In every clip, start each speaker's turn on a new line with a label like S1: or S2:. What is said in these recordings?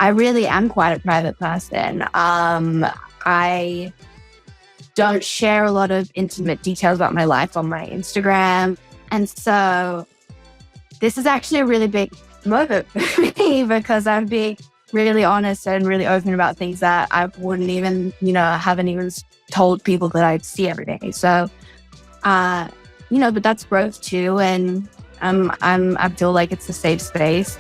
S1: I really am quite a private person. I don't share a lot of intimate details about my life on my Instagram. And so this is actually a really big moment for me because I'm being really honest and really open about things that I wouldn't even, haven't even told people that I see every day. So, but that's growth too. And I feel like it's a safe space.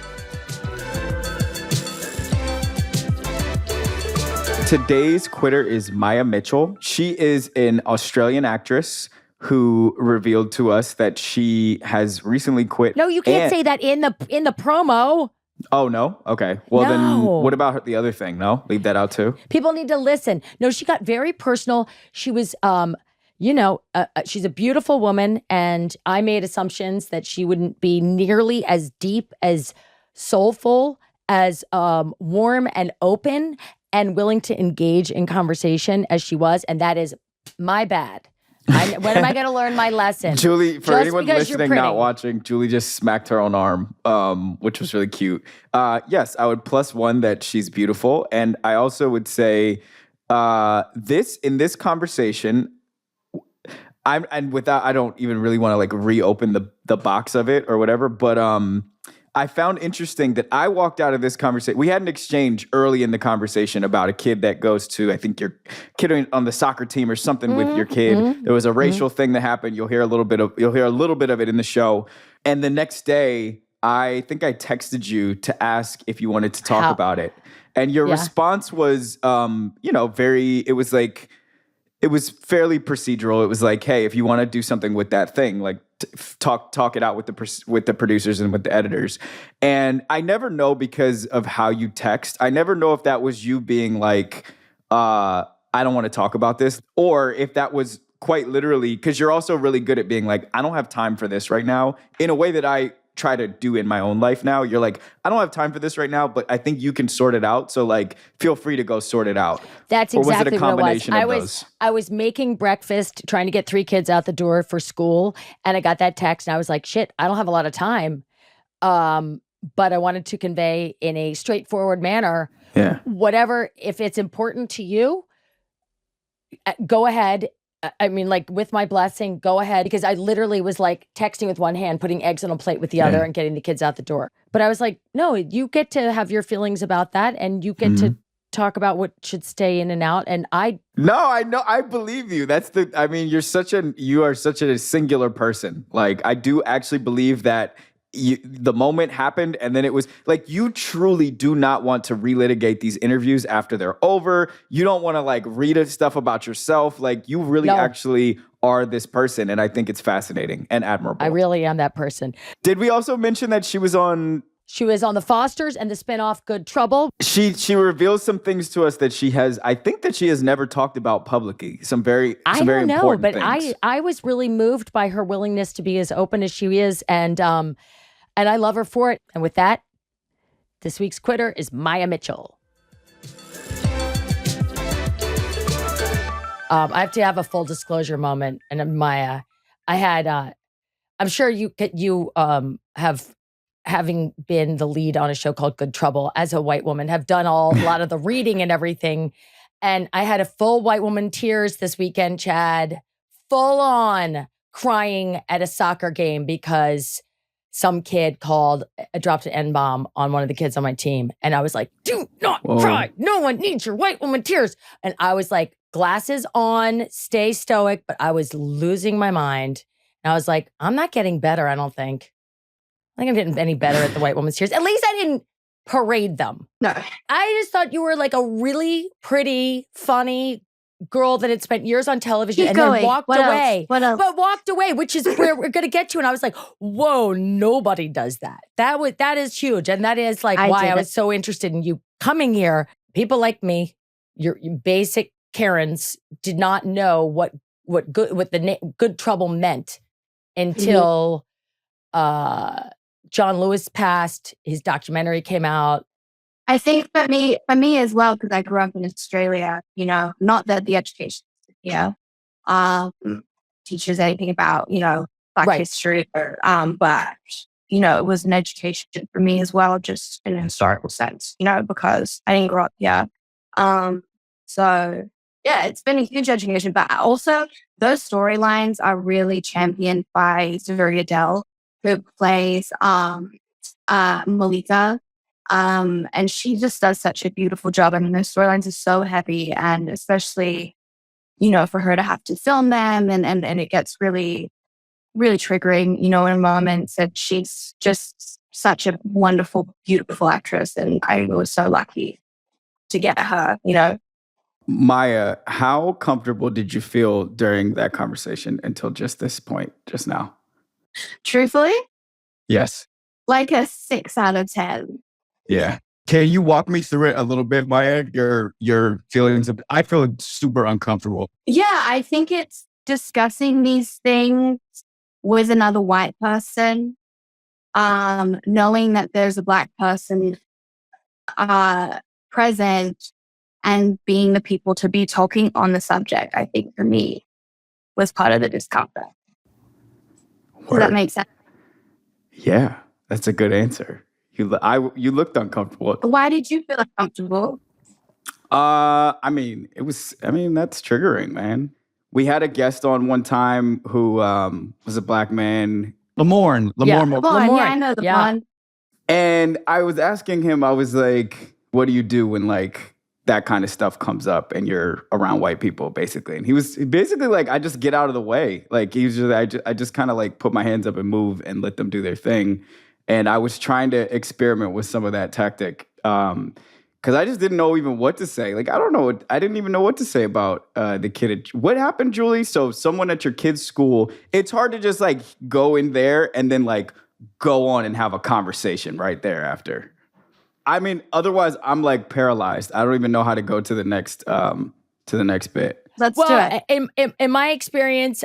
S2: Today's quitter is Maia Mitchell. She is an Australian actress who revealed to us that she has recently quit.
S3: No, you can't say that in the promo.
S2: Oh, no? Okay. Well, then what about the other thing? No? Leave that out too?
S3: People need to listen. No, she got very personal. She was, she's a beautiful woman, and I made assumptions that she wouldn't be nearly as deep, as soulful, as warm and open and willing to engage in conversation as she was, and that is my bad. When am I going to learn my lesson?
S2: Julie, for anyone listening, not watching, Julie just smacked her own arm, which was really cute. Yes, I would +1 that she's beautiful. And I also would say in this conversation, I don't even really want to reopen the box of it or whatever, but I found interesting that I walked out of this conversation. We had an exchange early in the conversation about a kid that goes to, I think your kid on the soccer team or something with your kid. There was a racial thing that happened. You'll hear a little bit of it in the show. And the next day, I think I texted you to ask if you wanted to talk about it. And your response was, it was fairly procedural. It was like, hey, if you want to do something with that thing, talk it out with the producers and with the editors. And I never know, because of how you text, I never know if that was you being like, I don't want to talk about this, or if that was quite literally, because you're also really good at being like, I don't have time for this right now, in a way that I try to do in my own life now. You're like, I don't have time for this right now, but I think you can sort it out. So feel free to go sort it out.
S3: That's exactly what it was.
S2: Those?
S3: I was making breakfast, trying to get 3 kids out the door for school. And I got that text and I was like, shit, I don't have a lot of time. But I wanted to convey in a straightforward manner, whatever, if it's important to you, go ahead. I mean, with my blessing, go ahead. Because I literally was texting with one hand, putting eggs on a plate with the other, and getting the kids out the door. But I was like, no, you get to have your feelings about that, and you get to talk about what should stay in and out. And
S2: No, I know. I believe you. You are such a singular person. I do actually believe that the moment happened, and then it was you truly do not want to relitigate these interviews after they're over. You don't want to read stuff about yourself. You really actually are this person, and I think it's fascinating and admirable.
S3: I really am that person.
S2: Did we also mention that she was on
S3: the Fosters and the spinoff Good Trouble?
S2: She reveals some things to us that I think that she has never talked about publicly. Some very important things.
S3: I was really moved by her willingness to be as open as she is, and I love her for it. And with that, this week's quitter is Maia Mitchell. I have to have a full disclosure moment. And Maia, I had, I'm sure you have, having been the lead on a show called Good Trouble as a white woman, have done a lot of the reading and everything. And I had a full white woman tears this weekend, Chad, full on crying at a soccer game because some kid dropped an N-bomb on one of the kids on my team. And I was like, do not cry. No one needs your white woman tears. And I was like, glasses on, stay stoic. But I was losing my mind. And I was like, I'm not getting better, I don't think. I think I'm getting any better at the white woman's tears. At least I didn't parade them.
S1: No.
S3: I just thought you were a really pretty, funny girl that had spent years on television then walked away.
S1: What else?
S3: But walked away, which is where we're going to get to. And I was like, whoa, nobody does that. That is huge. And that is why I was so interested in you coming here. People like me, your basic Karens, did not know what Good Trouble meant until John Lewis passed. His documentary came out.
S1: I think for me as well, because I grew up in Australia, not that the education teaches anything about, Black history, but it was an education for me as well, just in a historical sense, because I didn't grow up here. So yeah, it's been a huge education, but also those storylines are really championed by Zuri Adele, who plays Malika. And she just does such a beautiful job. I mean, those storylines are so heavy, and especially, for her to have to film them and it gets really, really triggering, in moments. And she's just such a wonderful, beautiful actress. And I was so lucky to get her,
S2: Maia, how comfortable did you feel during that conversation until just this point, just now?
S1: Truthfully?
S2: Yes.
S1: Like a 6 out of 10.
S4: Yeah. Can you walk me through it a little bit, Maia? Your feelings of, I feel super uncomfortable.
S1: Yeah, I think it's discussing these things with another white person, knowing that there's a Black person present, and being the people to be talking on the subject, I think for me was part of the discomfort. Does that make sense?
S2: Yeah, that's a good answer. You looked uncomfortable.
S1: Why did you feel uncomfortable?
S2: That's triggering, man. We had a guest on one time who was a Black man.
S4: Lamorne.
S1: Yeah, I know the one.
S2: And I was asking him, I was like, what do you do when like that kind of stuff comes up and you're around white people, basically? And he was basically like, I just get out of the way. Like he was just, I just kind of like put my hands up and move and let them do their thing. And I was trying to experiment with some of that tactic because I just didn't know even what to say. Like, I don't know. I didn't even know what to say about the kid. What happened, Julie? So someone at your kid's school, it's hard to just like go in there and then like go on and have a conversation right thereafter. I mean, otherwise I'm like paralyzed. I don't even know how to go to the next bit.
S1: Let's do it.
S3: In my experience,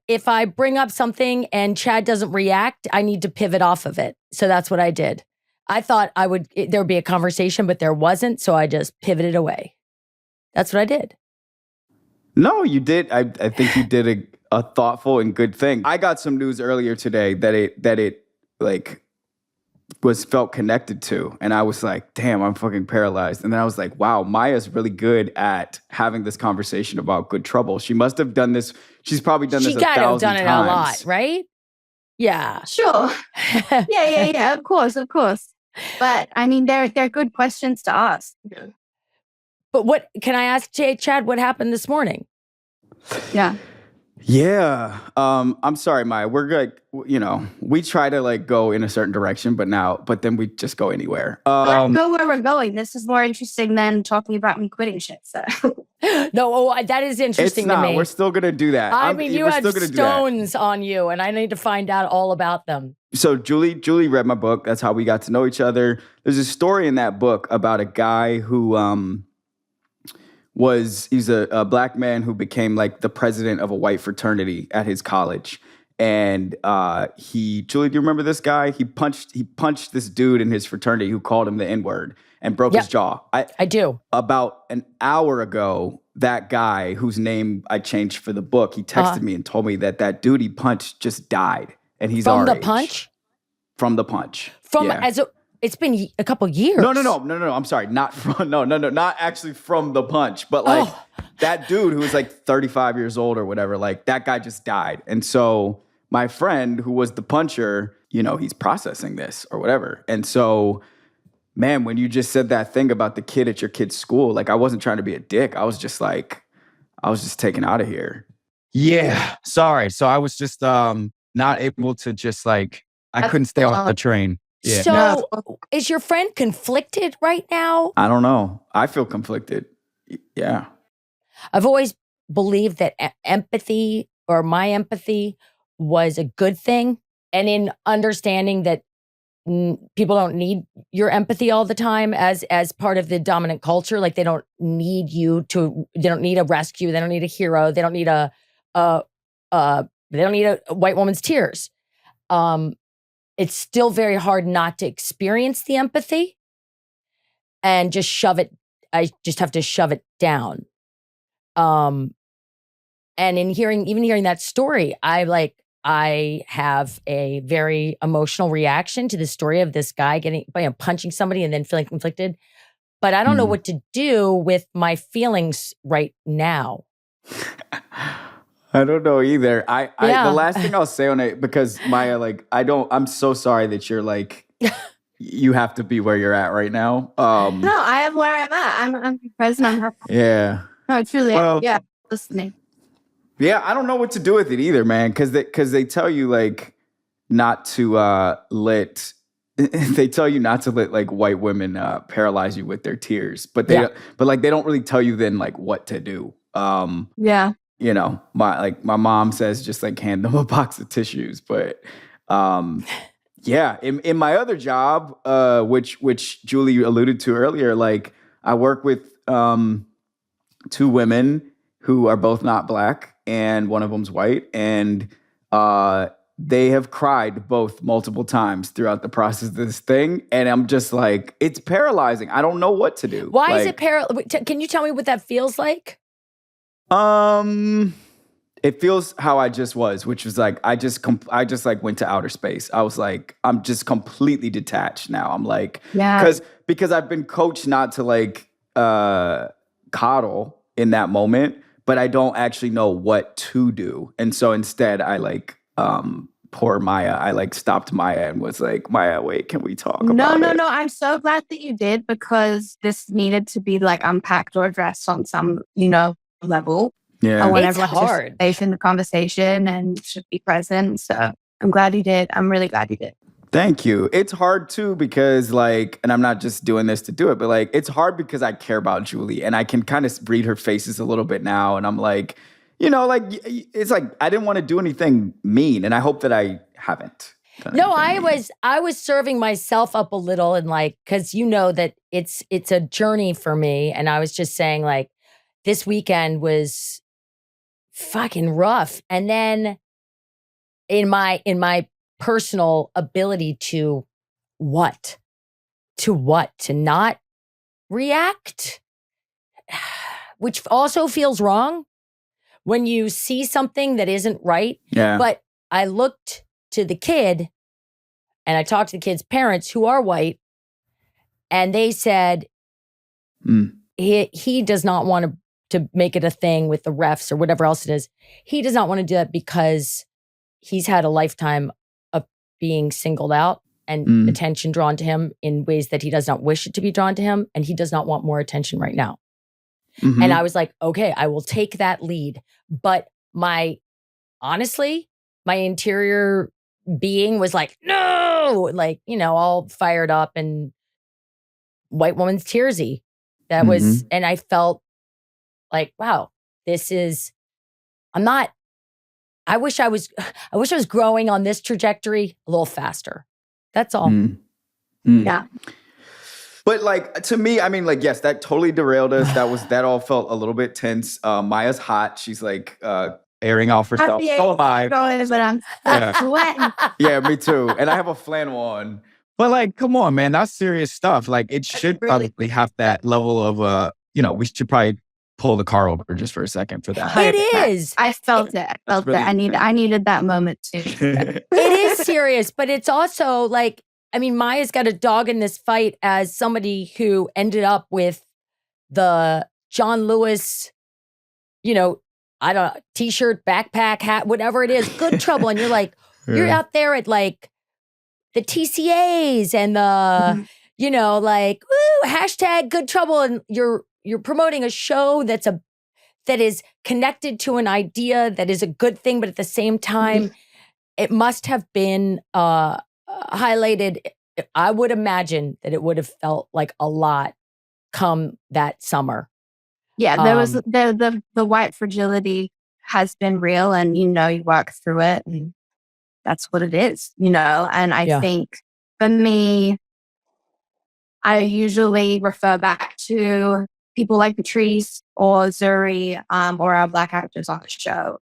S3: if I bring up something and Chad doesn't react, I need to pivot off of it. So that's what I did. I thought there would be a conversation, but there wasn't. So I just pivoted away. That's what I did.
S2: No, you did. I think you did a thoughtful and good thing. I got some news earlier today that it like was felt connected to. And I was like, damn, I'm fucking paralyzed. And then I was like, wow, Maia's really good at having this conversation about good trouble. She must have done this. She's probably done this 1,000 times. She gotta have done it a lot,
S3: right? Yeah.
S1: Sure. Yeah. Of course. But I mean, they're good questions to ask.
S3: But what can I ask Chad, what happened this morning?
S1: Yeah.
S2: Yeah. I'm sorry, Maia. We're like, we try to like go in a certain direction, but then we just go anywhere.
S1: Let's go where we're going. This is more interesting than talking about me quitting shit. So
S3: no, that is interesting to me.
S2: We're still gonna do that.
S3: I mean, you have stones on you, and I need to find out all about them.
S2: So Julie read my book. That's how we got to know each other. There's a story in that book about a guy who he's a Black man who became like the president of a white fraternity at his college. And Julie, do you remember this guy? He punched this dude in his fraternity who called him the N-word and broke his jaw.
S3: I do.
S2: About an hour ago, that guy whose name I changed for the book, he texted me and told me that dude he punched just died. And he's
S3: from
S2: our
S3: the
S2: age.
S3: punch?
S2: From the punch.
S3: It's been a couple years.
S2: No. I'm sorry. Not from, not actually from the punch, but like that dude who was like 35 years old or whatever, like that guy just died. And so my friend who was the puncher, he's processing this or whatever. And so, man, when you just said that thing about the kid at your kid's school, like I wasn't trying to be a dick. I was just taken out of here.
S4: Yeah. Sorry. So I was just not able to just like, I couldn't stay off the train. Yeah.
S3: So is your friend conflicted right now?
S2: I don't know. I feel conflicted. Yeah.
S3: I've always believed that empathy or my empathy was a good thing. And in understanding that people don't need your empathy all the time as part of the dominant culture. Like they don't need they don't need a rescue. They don't need a hero. They don't need a white woman's tears. It's still very hard not to experience the empathy and just shove it. I just have to shove it down. And even hearing that story, I I have a very emotional reaction to the story of this guy punching somebody and then feeling conflicted. But I don't know what to do with my feelings right now.
S2: I don't know either. The last thing I'll say on it, because Maia, like, I'm so sorry that you're like, you have to be where you're at right now.
S1: No, I am where I'm at. I'm present. I'm happy.
S2: Yeah.
S1: No, truly. Listening.
S2: Yeah, I don't know what to do with it either, man. Because they tell you like not to let like white women paralyze you with their tears, but they don't really tell you then like what to do. You know, my mom says just like hand them a box of tissues, but yeah, in my other job, which Julie alluded to earlier, like I work with two women who are both not Black, and one of them's white, and they have cried both multiple times throughout the process of this thing, and I'm just like, it's paralyzing. I don't know what to do.
S3: Why is it paralyzing? Can you tell me what that feels like?
S2: It feels how I just was, which was like I just like went to outer space. I was like, I'm just completely detached now. I'm like, because I've been coached not to like coddle in that moment, but I don't actually know what to do. And so instead I like poor Maia. I like stopped Maia and was like, Maia, wait, can we talk about it?
S1: No. I'm so glad that you did, because this needed to be like unpacked or addressed on some, level.
S2: Yeah.
S1: I want
S3: It's
S1: everyone
S3: hard.
S1: to stay in the conversation and should be present. So I'm glad you did. I'm really glad you did.
S2: Thank you. It's hard too because like, and I'm not just doing this to do it, but like, it's hard because I care about Julie and I can kind of read her faces a little bit now. And I'm like, like, it's like, I didn't want to do anything mean. And I hope that I haven't.
S3: No, I was serving myself up a little, and like, cause that it's a journey for me. And I was just saying like, this weekend was fucking rough. And then in my personal ability to not react, which also feels wrong when you see something that isn't right.
S2: Yeah.
S3: But I looked to the kid and I talked to the kid's parents who are white, and they said he does not want to make it a thing with the refs or whatever else it is. He does not want to do that because he's had a lifetime of being singled out and attention drawn to him in ways that he does not wish it to be drawn to him. And he does not want more attention right now. Mm-hmm. And I was like, okay, I will take that lead. But honestly, my interior being was like, no, like, all fired up and white woman's tearsy. That was, and I felt like, wow, I wish I was growing on this trajectory a little faster. That's all.
S1: Yeah.
S2: But like, to me, I mean, like, yes, that totally derailed us. That all felt a little bit tense. Maia's hot. She's like,
S4: airing off herself. So alive.
S1: But I'm sweating.
S2: Yeah, me too. And I have a flannel on.
S4: But like, come on, man, that's serious stuff. Like, it should probably have that level of, we should probably pull the car over just for a second for that.
S3: It is.
S1: I felt it. I needed that moment too.
S3: It is serious, but it's also like, I mean, Maia's got a dog in this fight as somebody who ended up with the John Lewis, I don't know, t-shirt, backpack, hat, whatever it is, good trouble. And you're like, you're out there at like the TCAs and the, like, woo, hashtag good trouble. And you're promoting a show that is connected to an idea that is a good thing, but at the same time, it must have been highlighted. I would imagine that it would have felt like a lot come that summer.
S1: Yeah, there was the white fragility has been real, and you work through it, and that's what it is, and I think for me, I usually refer back to people like Patrice or Zuri, or our Black actors on the show,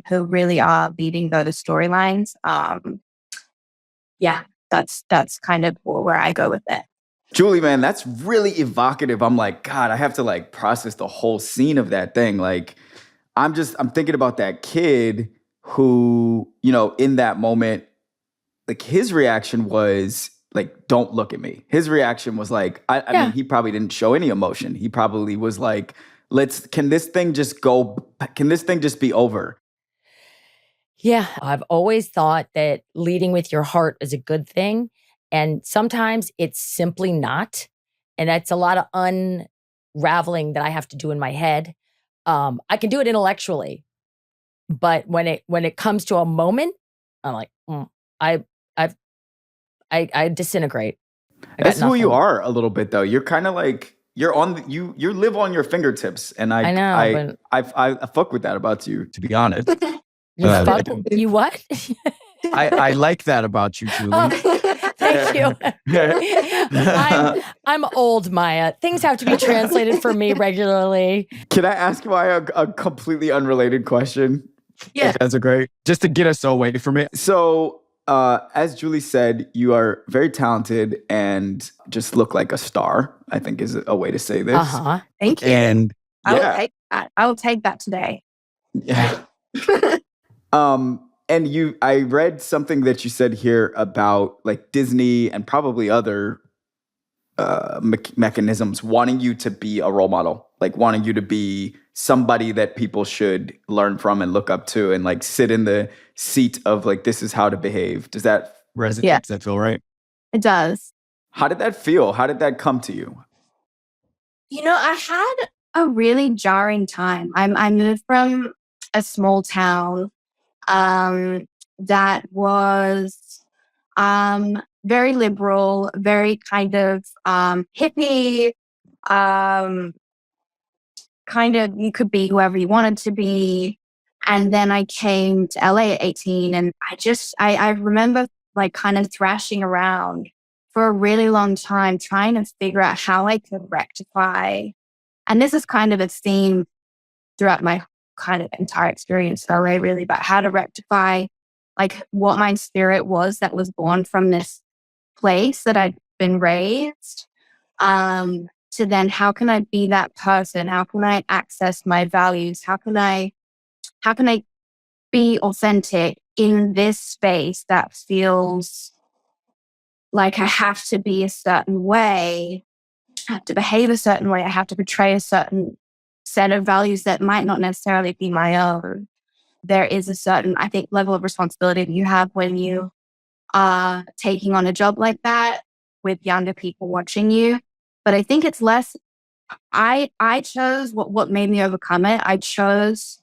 S1: who really are leading those storylines. That's kind of where I go with it.
S2: Julie, man, that's really evocative. I'm like, God, I have to like process the whole scene of that thing. Like, I'm thinking about that kid who, in that moment, like his reaction was like, don't look at me. His reaction was like, I mean, he probably didn't show any emotion. He probably was like, can this thing just be over?
S3: Yeah, I've always thought that leading with your heart is a good thing. And sometimes it's simply not. And that's a lot of unraveling that I have to do in my head. I can do it intellectually, but when it comes to a moment, I'm like, I disintegrate.
S2: That's who you are a little bit, though. You're kind of like you live on your fingertips, and I know. I fuck with that about you, to be honest.
S3: You what?
S4: I like that about you, Julie.
S3: Oh, thank you. I'm old, Maia. Things have to be translated for me regularly.
S2: Can I ask Maia a completely unrelated question?
S3: Yeah.
S4: That's great. Just to get us away from it.
S2: So, as Julie said, you are very talented and just look like a star, I think is a way to say this.
S3: Uh-huh.
S1: Thank you.
S2: And
S1: I will take that. I will take that today.
S2: Yeah. And I read something that you said here about like Disney and probably other mechanisms wanting you to be a role model, like wanting you to be somebody that people should learn from and look up to and like sit in the seat of like, this is how to behave. Does that
S4: resonate? Yeah. Does that feel right?
S1: It does.
S2: How did that feel? How did that come to you?
S1: I had a really jarring time. I moved from a small town that was very liberal, very kind of hippie, kind of you could be whoever you wanted to be. And then I came to LA at 18 and I remember like kind of thrashing around for a really long time, trying to figure out how I could rectify. And this is kind of a theme throughout my kind of entire experience in LA, really, about how to rectify like what my spirit was that was born from this place that I'd been raised. To then how can I be that person? How can I access my values? How can I be authentic in this space that feels like I have to be a certain way, I have to behave a certain way, I have to portray a certain set of values that might not necessarily be my own. There is a certain, I think, level of responsibility that you have when you are taking on a job like that with younger people watching you. But I think it's less, I chose what made me overcome it. I chose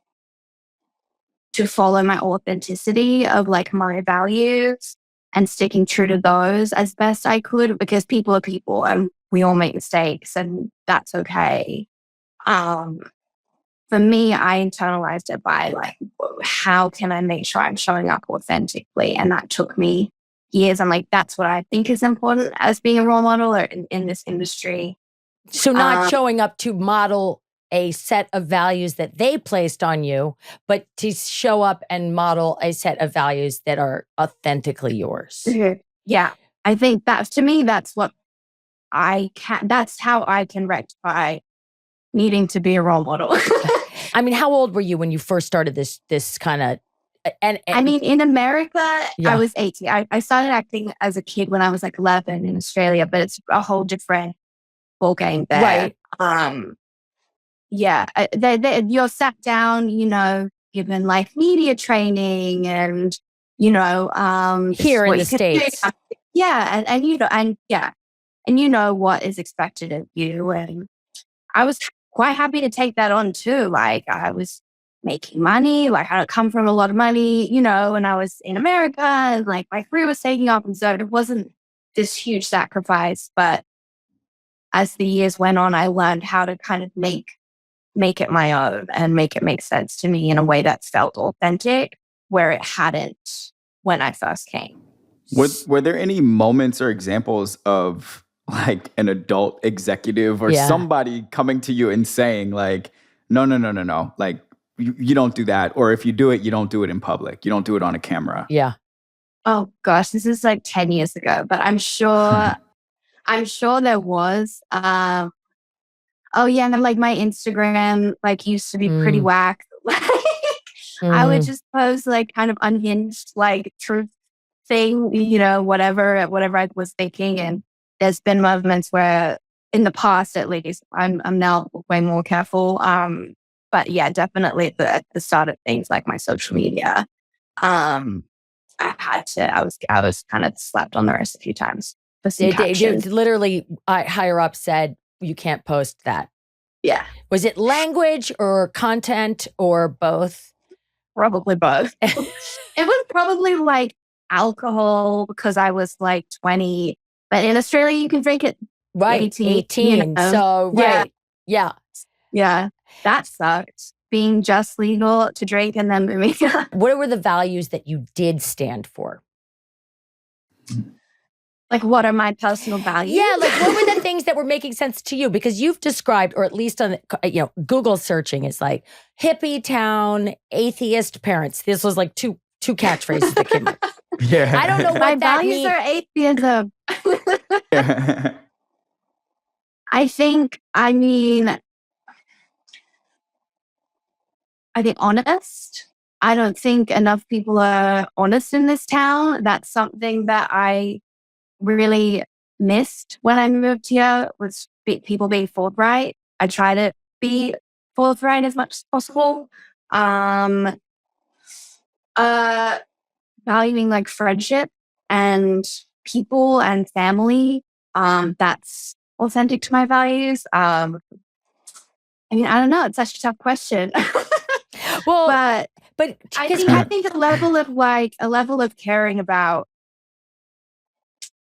S1: to follow my authenticity of like my values and sticking true to those as best I could, because people are people and we all make mistakes and that's okay. For me, I internalized it by like, how can I make sure I'm showing up authentically? And that took me years. I'm like, that's what I think is important as being a role model or in this industry.
S3: So not showing up to model a set of values that they placed on you, but to show up and model a set of values that are authentically yours.
S1: Mm-hmm. Yeah. I think to me, that's what that's how I can rectify needing to be a role model.
S3: I mean, how old were you when you first started this kind of, and
S1: I mean, in America, I was 18. I started acting as a kid when I was like 11 in Australia, but it's a whole different ball game there. Right. You're sat down, given like media training and,
S3: here in the States.
S1: Yeah. And you know what is expected of you. And I was quite happy to take that on too. Like I was making money, like I don't come from a lot of money, and I was in America and like my career was taking off. And so it wasn't this huge sacrifice. But as the years went on, I learned how to kind of make it my own and make it make sense to me in a way that felt authentic, where it hadn't when I first came.
S2: Were there any moments or examples of like an adult executive or somebody coming to you and saying like, no, like you don't do that. Or if you do it, you don't do it in public. You don't do it on a camera.
S3: Yeah.
S1: Oh gosh, this is like 10 years ago, but I'm sure there was. And then like my Instagram like used to be pretty whack. I would just post like kind of unhinged, like truth thing, you know, whatever I was thinking. And there's been moments where in the past, at least, I'm now way more careful. But yeah, definitely at the start of things like my social media, I was kind of slapped on the wrist a few times for some captions.
S3: Literally, higher up said, you can't post that.
S1: Yeah.
S3: Was it language or content or both?
S1: Probably both. It was probably like alcohol because I was like 20. But in Australia, you can drink it
S3: right 18. You know? So, right. Yeah.
S1: Yeah. That sucked. Being just legal to drink and then moving.
S3: What were the values that you did stand for?
S1: Like, what are my personal values?
S3: Yeah, like what were the things that were making sense to you? Because you've described, or at least on Google searching, is like hippie town, atheist parents. This was like two catchphrases that came up.
S4: Yeah,
S3: I don't know what
S1: my
S3: that
S1: values
S3: means.
S1: are atheism. I think honest. I don't think enough people are honest in this town. That's something that I really missed when I moved here, was people being forthright. I try to be forthright as much as possible. Valuing like friendship and people and family. That's authentic to my values. I mean, I don't know. It's such a tough question.
S3: Well,
S1: but I think a level of caring about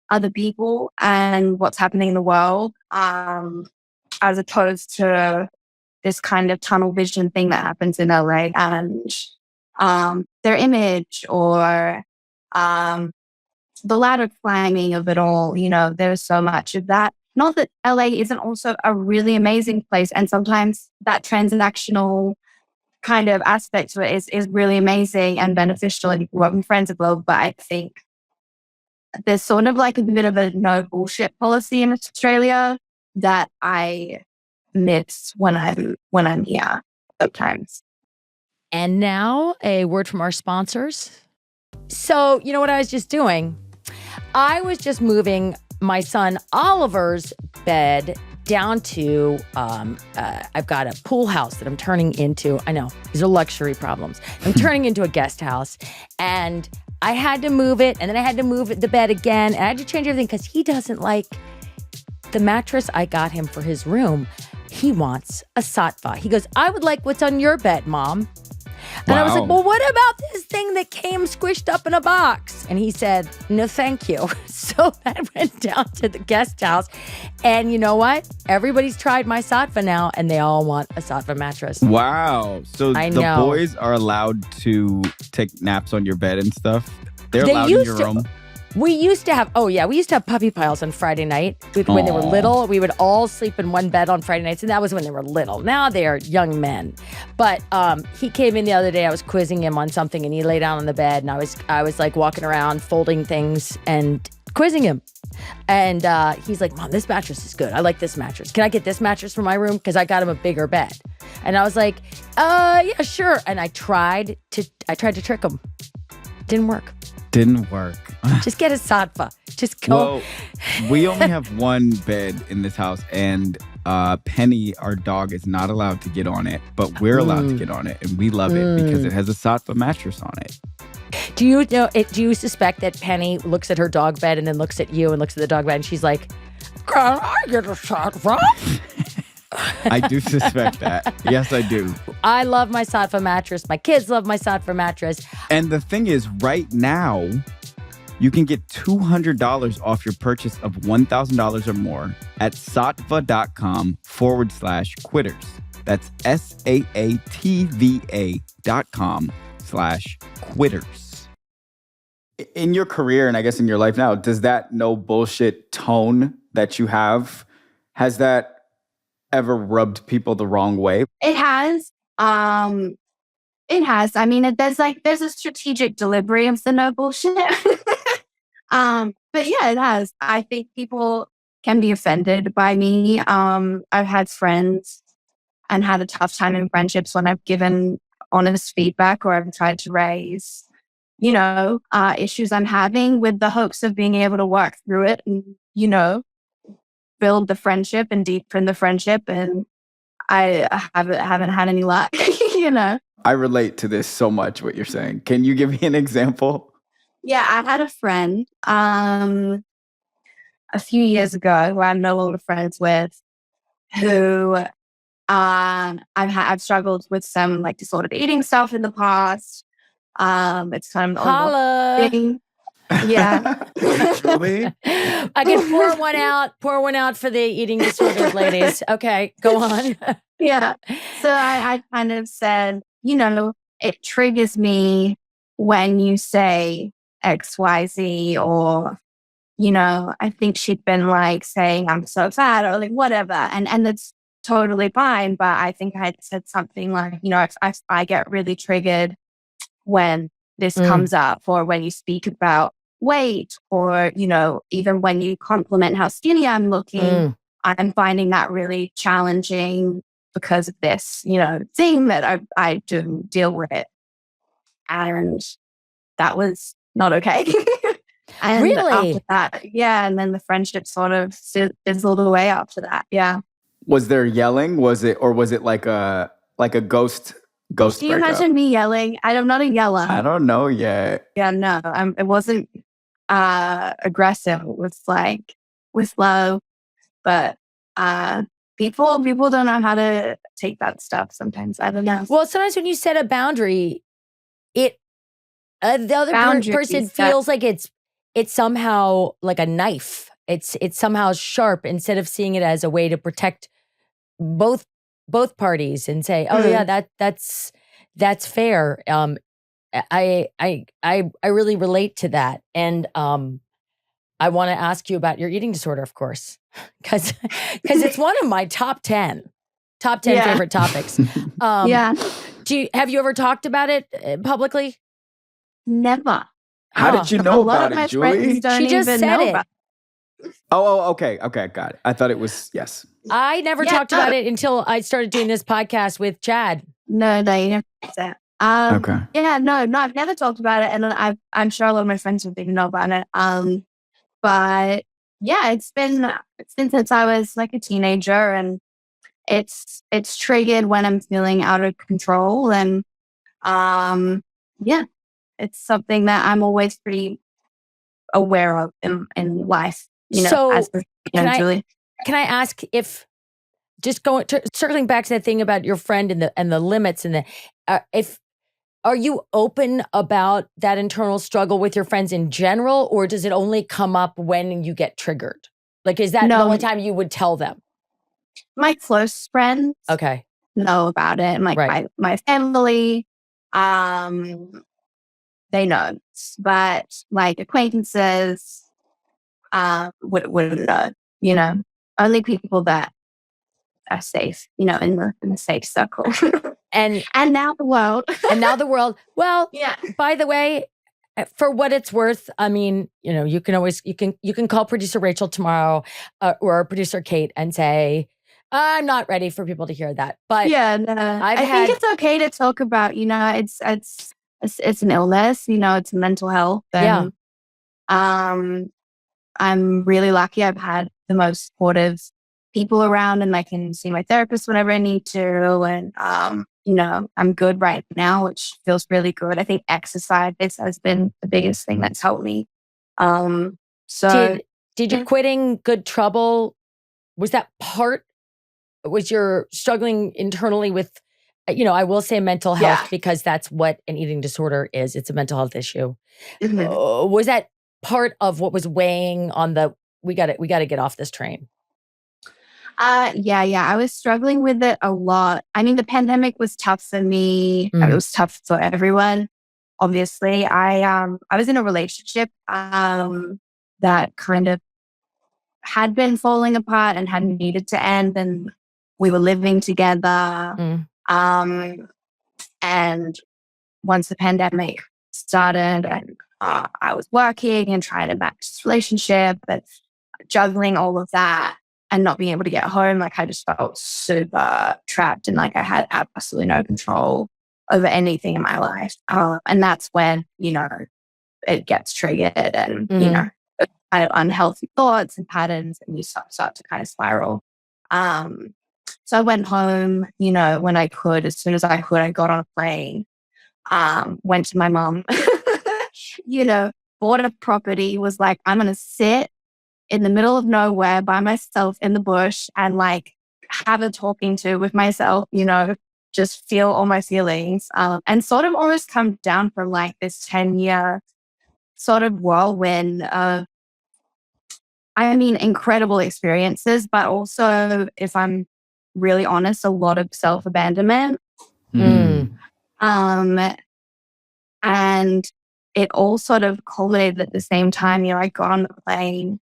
S1: other people and what's happening in the world, as opposed to this kind of tunnel vision thing that happens in LA and their image or the ladder climbing of it all. You know, there's so much of that. Not that LA isn't also a really amazing place, and sometimes that transactional kind of aspect to it is really amazing and beneficial, and working friends of love. But I think there's sort of like a bit of a no bullshit policy in Australia that I miss when I'm here sometimes.
S3: And now a word from our sponsors. So, you know what I was just doing? I was just moving my son Oliver's bed down to, I've got a pool house that I'm turning into, I know, these are luxury problems. I'm turning into a guest house, and I had to move it, and then I had to move the bed again, and I had to change everything because he doesn't like the mattress I got him for his room. He wants a sattva. He goes, I would like what's on your bed, Mom. And I was like, well, what about this thing that came squished up in a box? And he said, no, thank you. So I went down to the guest house. And you know what? Everybody's tried my sattva now, and they all want a sattva mattress.
S2: Wow. So the boys are allowed to take naps on your bed and stuff? They're allowed in your room?
S3: We used to have puppy piles on Friday night. When they were little, we would all sleep in one bed on Friday nights, and that was when they were little. Now they are young men. But he came in the other day, I was quizzing him on something, and he lay down on the bed, and I was like walking around, folding things and quizzing him. And he's like, Mom, this mattress is good. I like this mattress. Can I get this mattress for my room? Because I got him a bigger bed. And I was like, yeah, sure. And I tried to trick him. Didn't work. Just get a sattva. Just go.
S2: Well, we only have one bed in this house, and Penny, our dog, is not allowed to get on it, but we're allowed to get on it, and we love it because it has a sattva mattress on it.
S3: Do you suspect that Penny looks at her dog bed and then looks at you and looks at the dog bed, and she's like, "Can I get a sattva?"
S2: I do suspect that. Yes, I do.
S3: I love my sattva mattress. My kids love my sattva mattress.
S2: And the thing is, right now, you can get $200 off your purchase of $1,000 or more at sattva.com/quitters. That's SAATVA.com/quitters. In your career, and I guess in your life now, does that no bullshit tone that you have, has that ever rubbed people the wrong way?
S1: It has. It has. I mean, there's a strategic delivery of the no bullshit. But yeah, it has. I think people can be offended by me. I've had friends and had a tough time in friendships when I've given honest feedback, or I've tried to raise, issues I'm having with the hopes of being able to work through it and, build the friendship and deepen the friendship. And I haven't had any luck,
S2: I relate to this so much, what you're saying. Can you give me an example?
S1: Yeah, I had a friend a few years ago who I'm no longer friends with, who I've struggled with some like disordered eating stuff in the past. It's kind of an ongoing thing. Yeah.
S4: Julie?
S3: I can pour one out for the eating disordered ladies. Okay, go on.
S1: Yeah. So I kind of said, it triggers me when you say XYZ, or, I think she'd been like saying I'm so fat or like whatever. And that's totally fine. But I think I had said something like, I get really triggered when this comes up, or when you speak about weight, or, even when you compliment how skinny I'm looking, I'm finding that really challenging because of this, thing that I do deal with it. And that was not okay. And
S3: really?
S1: After that, yeah. And then the friendship sort of fizzled away after that. Yeah.
S2: Was there yelling? Was it like a ghost
S1: Do you
S2: breakup?
S1: imagine me yelling? I'm not a yeller.
S2: I don't know yet.
S1: Yeah, no, it wasn't aggressive. It was like with love, but people don't know how to take that stuff sometimes. I don't know.
S3: Well, sometimes when you set a boundary, it the other person feels like it's somehow like a knife. It's somehow sharp, instead of seeing it as a way to protect both parties and say, oh yeah, that's fair. I really relate to that. And I want to ask you about your eating disorder, of course, because it's one of my top 10 favorite topics.
S1: Yeah.
S3: Have you ever talked about it publicly?
S1: Never.
S2: How did you know about it, Julie?
S3: She just said it.
S2: Oh, okay, got it. I thought it was, yes.
S3: I never talked about it until I started doing this podcast with Chad.
S1: No, you never said that.
S2: Okay.
S1: Yeah, no, I've never talked about it, and I'm sure a lot of my friends would even know about it. But yeah, it's been since I was like a teenager, and it's triggered when I'm feeling out of control, and yeah, it's something that I'm always pretty aware of in life.
S3: So,
S1: Julie.
S3: Can I ask, if just circling back to that thing about your friend and the limits, and are you open about that internal struggle with your friends in general, or does it only come up when you get triggered? Like, is that the only time you would tell them?
S1: My close friends, know about it, and like my family, they know, but like acquaintances, wouldn't know. Only people that are safe, in the safe circle. And now the world. Well, yeah. By the way, for what it's worth, I mean, you can call producer Rachel tomorrow, or producer Kate, and say, I'm not ready for people to hear that. But yeah, no, I think it's okay to talk about, it's an illness, it's mental health. And, I'm really lucky. I've had the most supportive people around, and I can see my therapist whenever I need to. And, I'm good right now, which feels really good. I think exercise has been the biggest thing that's helped me. So
S3: did your quitting good trouble? Was that part? Was you're struggling internally with, I will say mental health, because that's what an eating disorder is. It's a mental health issue. Mm-hmm. Was that part of what was weighing on we got to get off this train?
S1: Yeah. I was struggling with it a lot. I mean, the pandemic was tough for me. It was tough for everyone. Obviously, I was in a relationship that kind of had been falling apart and had needed to end, and we were living together. And once the pandemic started, and I was working and trying to match this relationship, but juggling all of that and not being able to get home, like I just felt super trapped, and like I had absolutely no control. over anything in my life. And that's when, it gets triggered and, kind of unhealthy thoughts and patterns, and you start to kind of spiral. So I went home, when I could, as soon as I could, I got on a plane, went to my mom, bought a property, was like, I'm going to sit in the middle of nowhere by myself in the bush and like have a talking to with myself, just feel all my feelings, and sort of almost come down from like this 10-year sort of whirlwind of, incredible experiences, but also, if I'm really honest, a lot of self-abandonment. And it all sort of culminated at the same time. I got on the plane,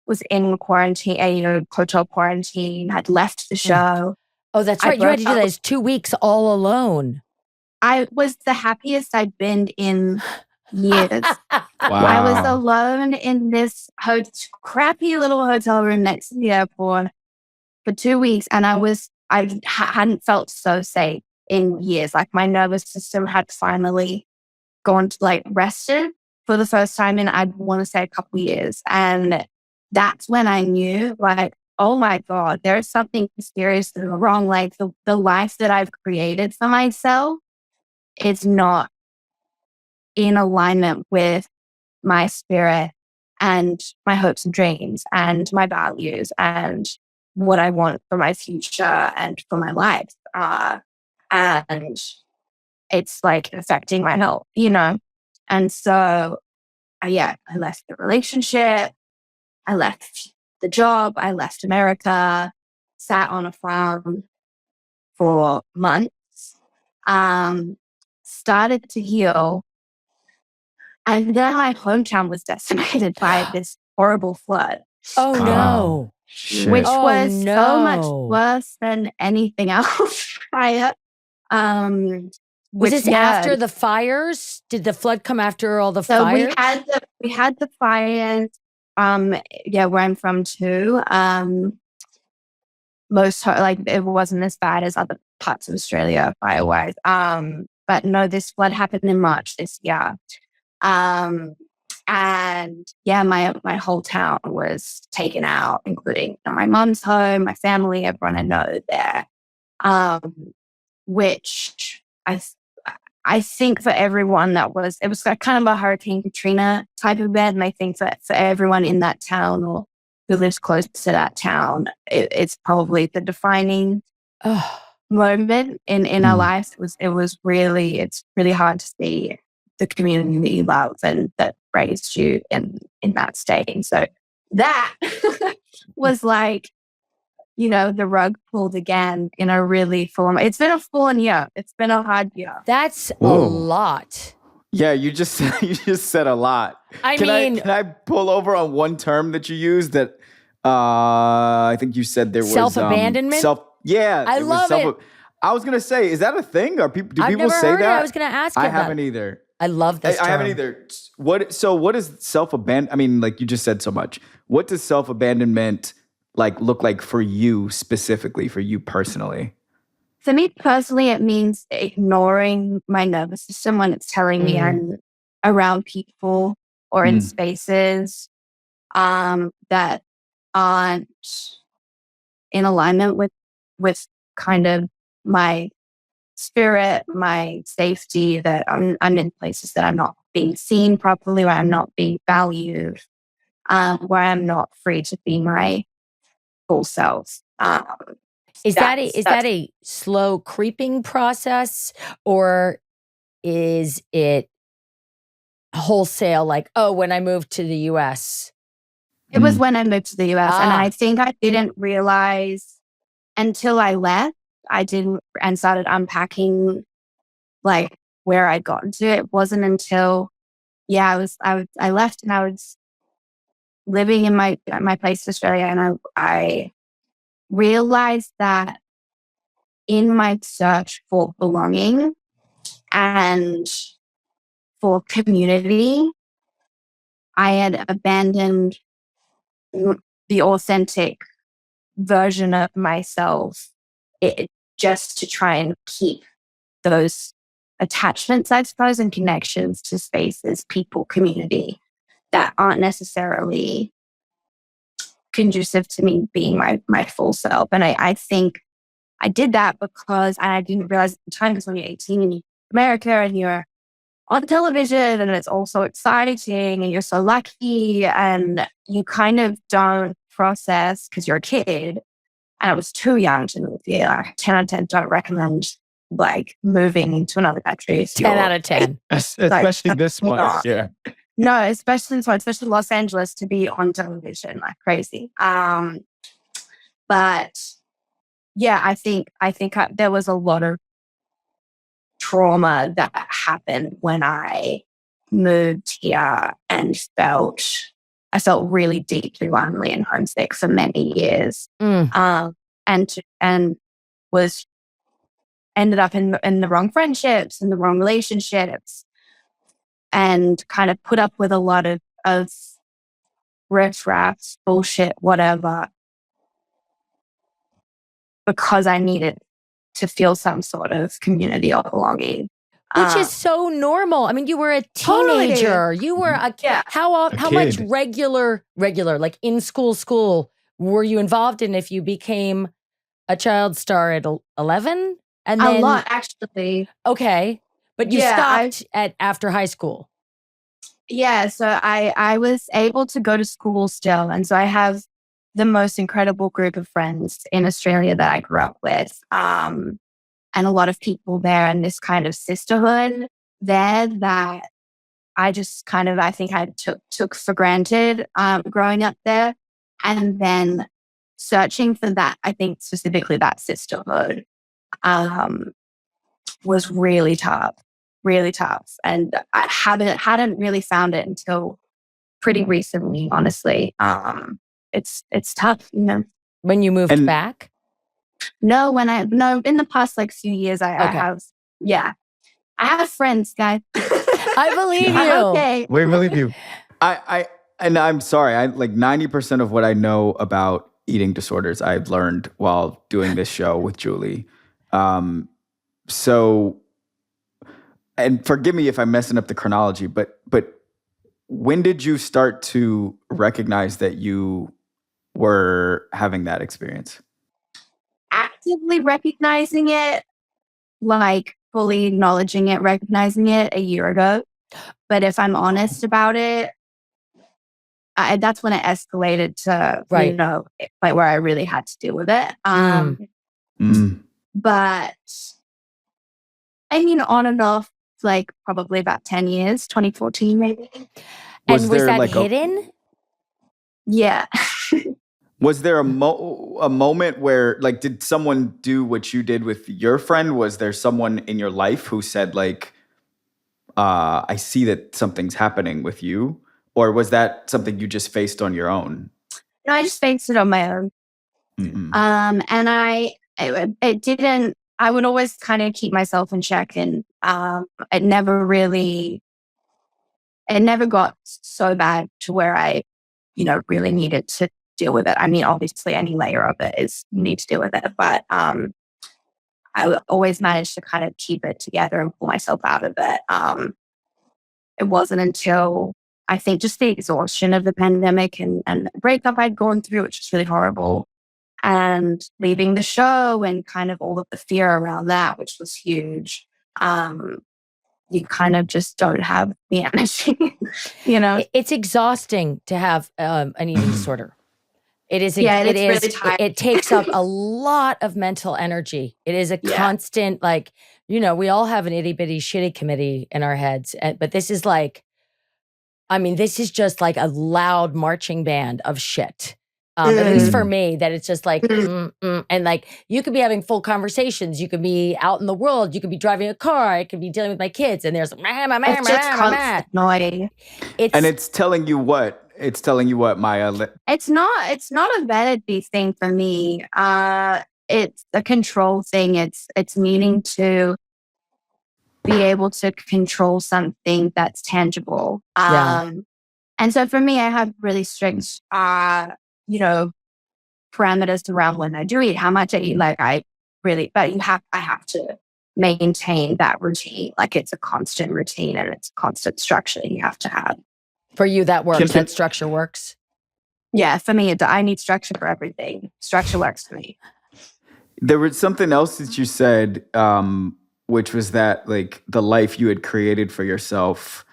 S1: was in quarantine, hotel quarantine, had left the show.
S3: Oh, that's right. You had to do those 2 weeks all alone.
S1: I was the happiest I'd been in years.
S2: Wow.
S1: I was alone in this crappy little hotel room next to the airport for 2 weeks. And I hadn't felt so safe in years. Like my nervous system had finally gone to like rested for the first time in, I'd want to say, a couple of years. And that's when I knew, like, oh my God, there's something seriously wrong. Like the life that I've created for myself, it's not in alignment with my spirit and my hopes and dreams and my values and what I want for my future and for my life. And it's like affecting my health, And so, I left the relationship. I left the job. I left America, sat on a farm for months, started to heal. And then my hometown was decimated by this horrible flood.
S3: Oh, no.
S2: Shit.
S1: Which was so much worse than anything else prior.
S3: Was this after the fires? Did the flood come after all the fires?
S1: We had the fires. Where I'm from too. It wasn't as bad as other parts of Australia fire-wise. But no, this flood happened in March this year. My whole town was taken out, including my mom's home, my family, everyone I know there. Which I think for everyone it was like kind of a Hurricane Katrina type of event. And I think that for everyone in that town or who lives close to that town, it's probably the defining moment in our lives. It's really hard to see the community that you love and that raised you in that state. And so that was like, the rug pulled again in a really it's been a full-on year. It's been a hard year.
S3: That's a lot.
S2: Yeah, you just said a lot. Can I pull over on one term that you used that I think you said there was
S3: self-abandonment?
S2: I
S3: love it.
S2: I was gonna say, is that a thing? Do people
S3: I've never
S2: say
S3: heard
S2: that?
S3: It. I was gonna ask you.
S2: I haven't either.
S3: I love this term.
S2: I haven't either. What is self-abandonment? Like you just said so much. What does self-abandonment look like for you specifically, for you personally?
S1: For me personally, it means ignoring my nervous system when it's telling me I'm around people or in spaces that aren't in alignment with kind of my spirit, my safety, that I'm in places that I'm not being seen properly, where I'm not being valued, where I'm not free to be my full self.
S3: Is that a slow creeping process, or is it wholesale? Like, when I moved to the US?
S1: It was when I moved to the US, and I think I didn't realize until I left. And started unpacking like where I'd gotten to. It wasn't until I left and I was living in my place in Australia, and I realized that in my search for belonging and for community, I had abandoned the authentic version of myself, just to try and keep those attachments, I suppose, and connections to spaces, people, community that aren't necessarily conducive to me being my full self. And I think I did that because I didn't realize at the time, because when you're 18 and you're in America and you're on television and it's all so exciting and you're so lucky and you kind of don't process because you're a kid. And I was too young to move here. Like 10 out of 10 don't recommend like moving to another country.
S3: 10 out of 10.
S4: Especially this one. Yeah.
S1: No, especially Los Angeles to be on television like crazy. But yeah, I think there was a lot of trauma that happened when I moved here and I felt really deeply lonely and homesick for many years. And ended up in the wrong friendships and the wrong relationships and kind of put up with a lot of riff-raff, bullshit, whatever, because I needed to feel some sort of community or belonging.
S3: Which is so normal. I mean, you were a teenager.
S1: Totally.
S3: You were how much regular, like in school were you involved in if you became a child star at 11? And then,
S1: a lot, actually.
S3: Okay. But you stopped after high school.
S1: Yeah. So I was able to go to school still. And so I have the most incredible group of friends in Australia that I grew up with. And a lot of people there and this kind of sisterhood there that I just kind of, I think I took for granted growing up there. And then searching for that, I think specifically that sisterhood was really tough. And I hadn't really found it until pretty recently, honestly. It's tough, you know.
S3: When you moved back?
S1: No, in the past like few years, I have, I have friends, guys.
S3: I believe you.
S1: Okay.
S4: We believe you.
S2: And I'm sorry, I like 90% of what I know about eating disorders, I've learned while doing this show with Julie. So, and forgive me if I'm messing up the chronology, but when did you start to recognize that you were having that experience?
S1: Actively recognizing it, like fully acknowledging it, recognizing it a year ago. But if I'm honest about it, that's when it escalated to, you know, like where I really had to deal with it. But I mean, on and off, like probably about 10 years, 2014 maybe.
S3: Was that like hidden?
S1: Yeah.
S2: Was there a moment where, like, did someone do what you did with your friend? Was there someone in your life who said, like, I see that something's happening with you? Or was that something you just faced on your own?
S1: No, I just faced it on my own.
S2: Mm-hmm.
S1: And it didn't, I would always kind of keep myself in check. And it never got so bad to where I, you know, really needed to deal with it. I mean, obviously any layer of it is you need to deal with it, but I always managed to kind of keep it together and pull myself out of it. It wasn't until I think just the exhaustion of the pandemic and the breakup I'd gone through, which was really horrible, and leaving the show and kind of all of the fear around that, which was huge. You kind of just don't have the energy, you know?
S3: It's exhausting to have an eating disorder. It is.
S1: Really tiring.
S3: It takes up a lot of mental energy. It is a constant, like, you know, we all have an itty bitty shitty committee in our heads, but this is like, I mean, this is just like a loud marching band of shit. At least for me, that it's just like, and like you could be having full conversations. You could be out in the world. You could be driving a car. I could be dealing with my kids, and there's
S1: it's just constant noise.
S2: And it's telling you what? It's telling you what, Maia?
S1: It's not a vanity thing for me. It's a control thing. It's needing to be able to control something that's tangible. And so for me, I have really strict, you know, parameters around when I do eat, how much I eat. Like but I have to maintain that routine. Like it's a constant routine and it's a constant structure you have to have.
S3: For you, that works. That structure works.
S1: Yeah, for me, I need structure for everything. Structure works for me.
S2: There was something else that you said, which was that like the life you had created for yourself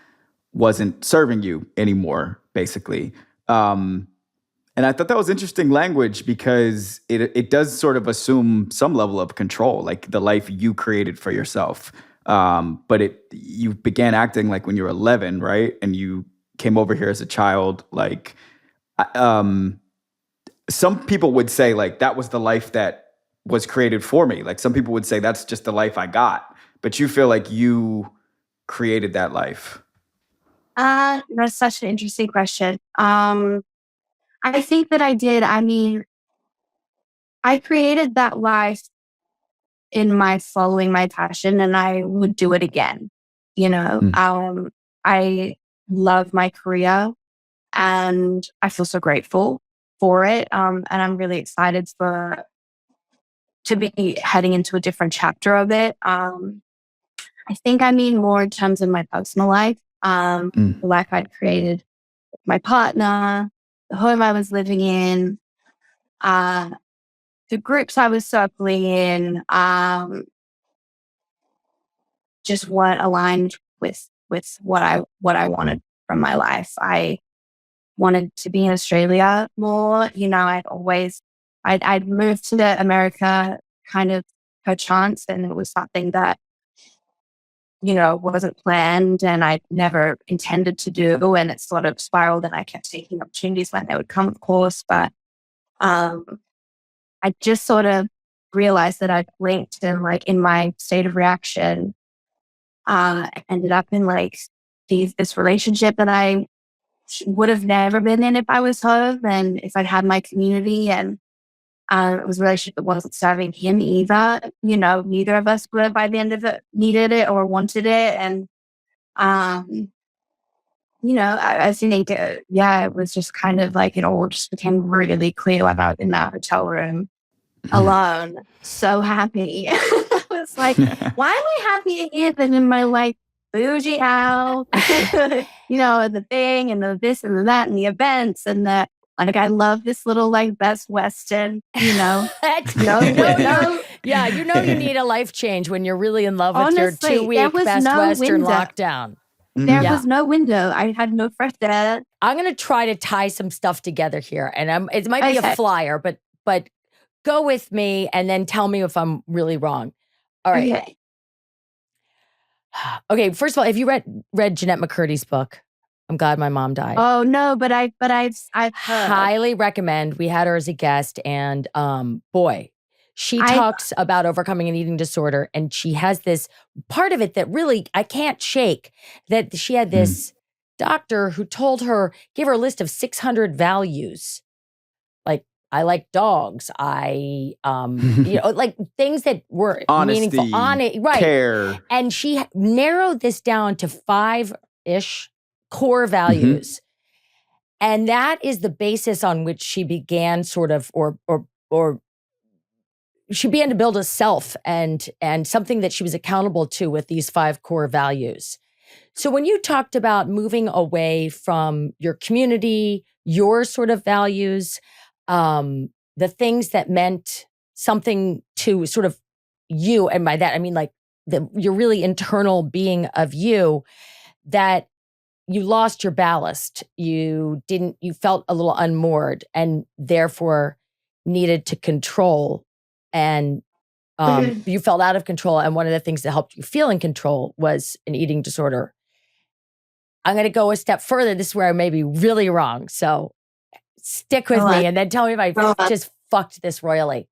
S2: wasn't serving you anymore, basically. And I thought that was interesting language because it does sort of assume some level of control, like the life you created for yourself. But you began acting like when you were 11, right? And you came over here as a child. Like, some people would say like that was the life that was created for me. Like some people would say that's just the life I got. But you feel like you created that life.
S1: That's such an interesting question. I think that I did. I mean, I created that life in my following my passion, and I would do it again. You know, I love my career and I feel so grateful for it. And I'm really excited to be heading into a different chapter of it. I think I mean more in terms of my personal life, the life I'd created with my partner, the home I was living in, the groups I was circling in, just weren't aligned with what I wanted from my life. I wanted to be in Australia more. You know, I'd moved to America kind of per chance, and it was something that, you know, wasn't planned and I never intended to do. And it sort of spiraled and I kept taking opportunities when they would come, of course. But I just sort of realized that I'd blinked and like in my state of reaction, I ended up in like this relationship that I would have never been in if I was home and if I'd had my community. And it was a relationship that wasn't serving him either. You know, neither of us were by the end of it needed it or wanted it. And, you know, I think, it was just kind of like it all just became really clear when I was in that hotel room alone, so happy. I was like, why am I happier here than in my like bougie house? You know, the thing and the this and the that and the events and the like. I love this little like Best Western, you know.
S3: Yeah, you know you need a life change when you're really in love with your 2-week Best Western lockdown.
S1: There was no window. I had no fresh air.
S3: I'm gonna try to tie some stuff together here, and it might be a flyer, but go with me and then tell me if I'm really wrong. All right. Okay. First of all, have you read Jeanette McCurdy's book? I'm glad my mom died.
S1: Oh no, but I've heard.
S3: Highly recommend. We had her as a guest, and boy, she talks about overcoming an eating disorder, and she has this part of it that really I can't shake. That she had this doctor who gave her a list of 600 values, like I like dogs. I, you know, like things that were
S2: honesty,
S3: meaningful on it, right? Care, and she narrowed this down to 5-ish core values. And that is the basis on which she began sort of, or she began to build a self and something that she was accountable to with these 5 core values. So when you talked about moving away from your community, your sort of values, the things that meant something to sort of you, and by that I mean like your really internal being of you, that you lost your ballast. You felt a little unmoored and therefore needed to control. And you felt out of control. And one of the things that helped you feel in control was an eating disorder. I'm going to go a step further. This is where I may be really wrong. So stick with me and then tell me if I just fucked this royally.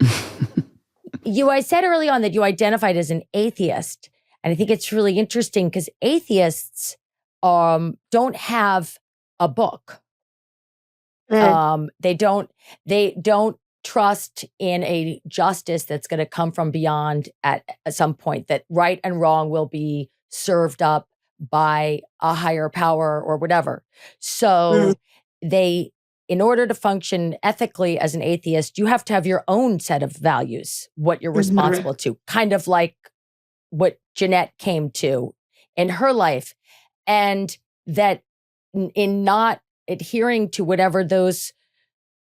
S3: I said early on that you identified as an atheist. And I think it's really interesting because atheists don't have a book. They don't trust in a justice that's going to come from beyond at some point, that right and wrong will be served up by a higher power or whatever. So they in order to function ethically as an atheist, you have to have your own set of values, what you're responsible to, kind of like what Jeanette came to in her life. And that in not adhering to whatever those,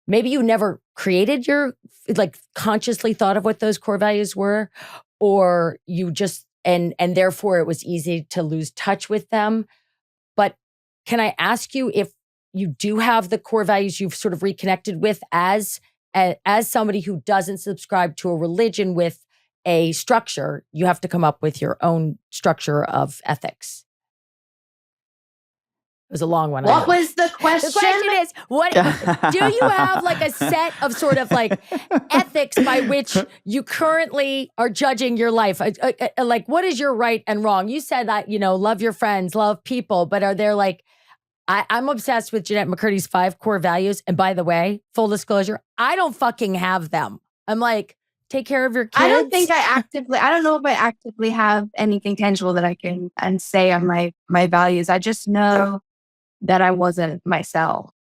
S3: maybe you never created your, like consciously thought of what those core values were, or you just, and therefore it was easy to lose touch with them. But can I ask you if you do have the core values you've sort of reconnected with as somebody who doesn't subscribe to a religion with a structure, you have to come up with your own structure of ethics? It was a long one.
S1: What was the question?
S3: The question is, what do you have like a set of sort of like ethics by which you currently are judging your life? Like, what is your right and wrong? You said that, love your friends, love people, but are there like, I'm obsessed with Jeanette McCurdy's 5 core values. And by the way, full disclosure, I don't fucking have them. I'm like, take care of your kids.
S1: I don't know if I actively have anything tangible that I can and say on my values. I just know that I wasn't myself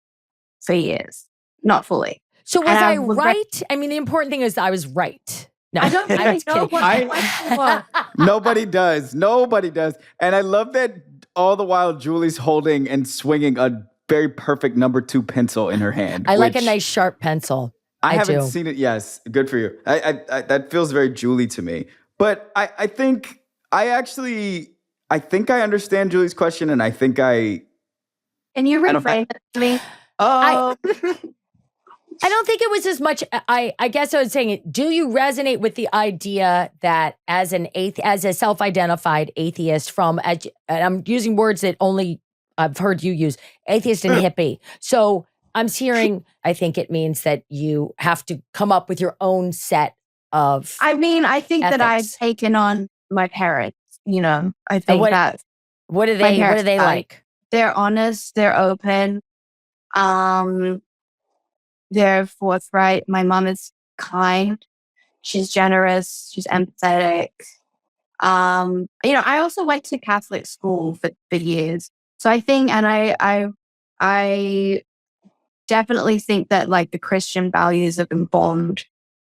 S1: for years, not fully.
S3: So was I right? I mean, the important thing is I was right. No,
S1: I don't really know what
S2: Nobody does. Nobody does. And I love that all the while Julie's holding and swinging a very perfect number 2 pencil in her hand.
S3: I like a nice sharp pencil.
S2: I haven't seen it. Yes. Good for you. I that feels very Julie to me. But I think I understand Julie's question, and I think
S1: Can you rephrase it to me?
S3: Oh. I don't think it was as much. I guess I was saying it. Do you resonate with the idea that as a self-identified atheist and I'm using words that only I've heard you use, atheist and hippie. So I'm hearing, I think it means that you have to come up with your own set of
S1: I think
S3: ethics.
S1: that I've taken on my parents, I think that.
S3: What are they like?
S1: They're honest, they're open. They're forthright. My mom is kind. She's generous. She's empathetic. I also went to Catholic school for years. So I think, and I definitely think that like the Christian values have informed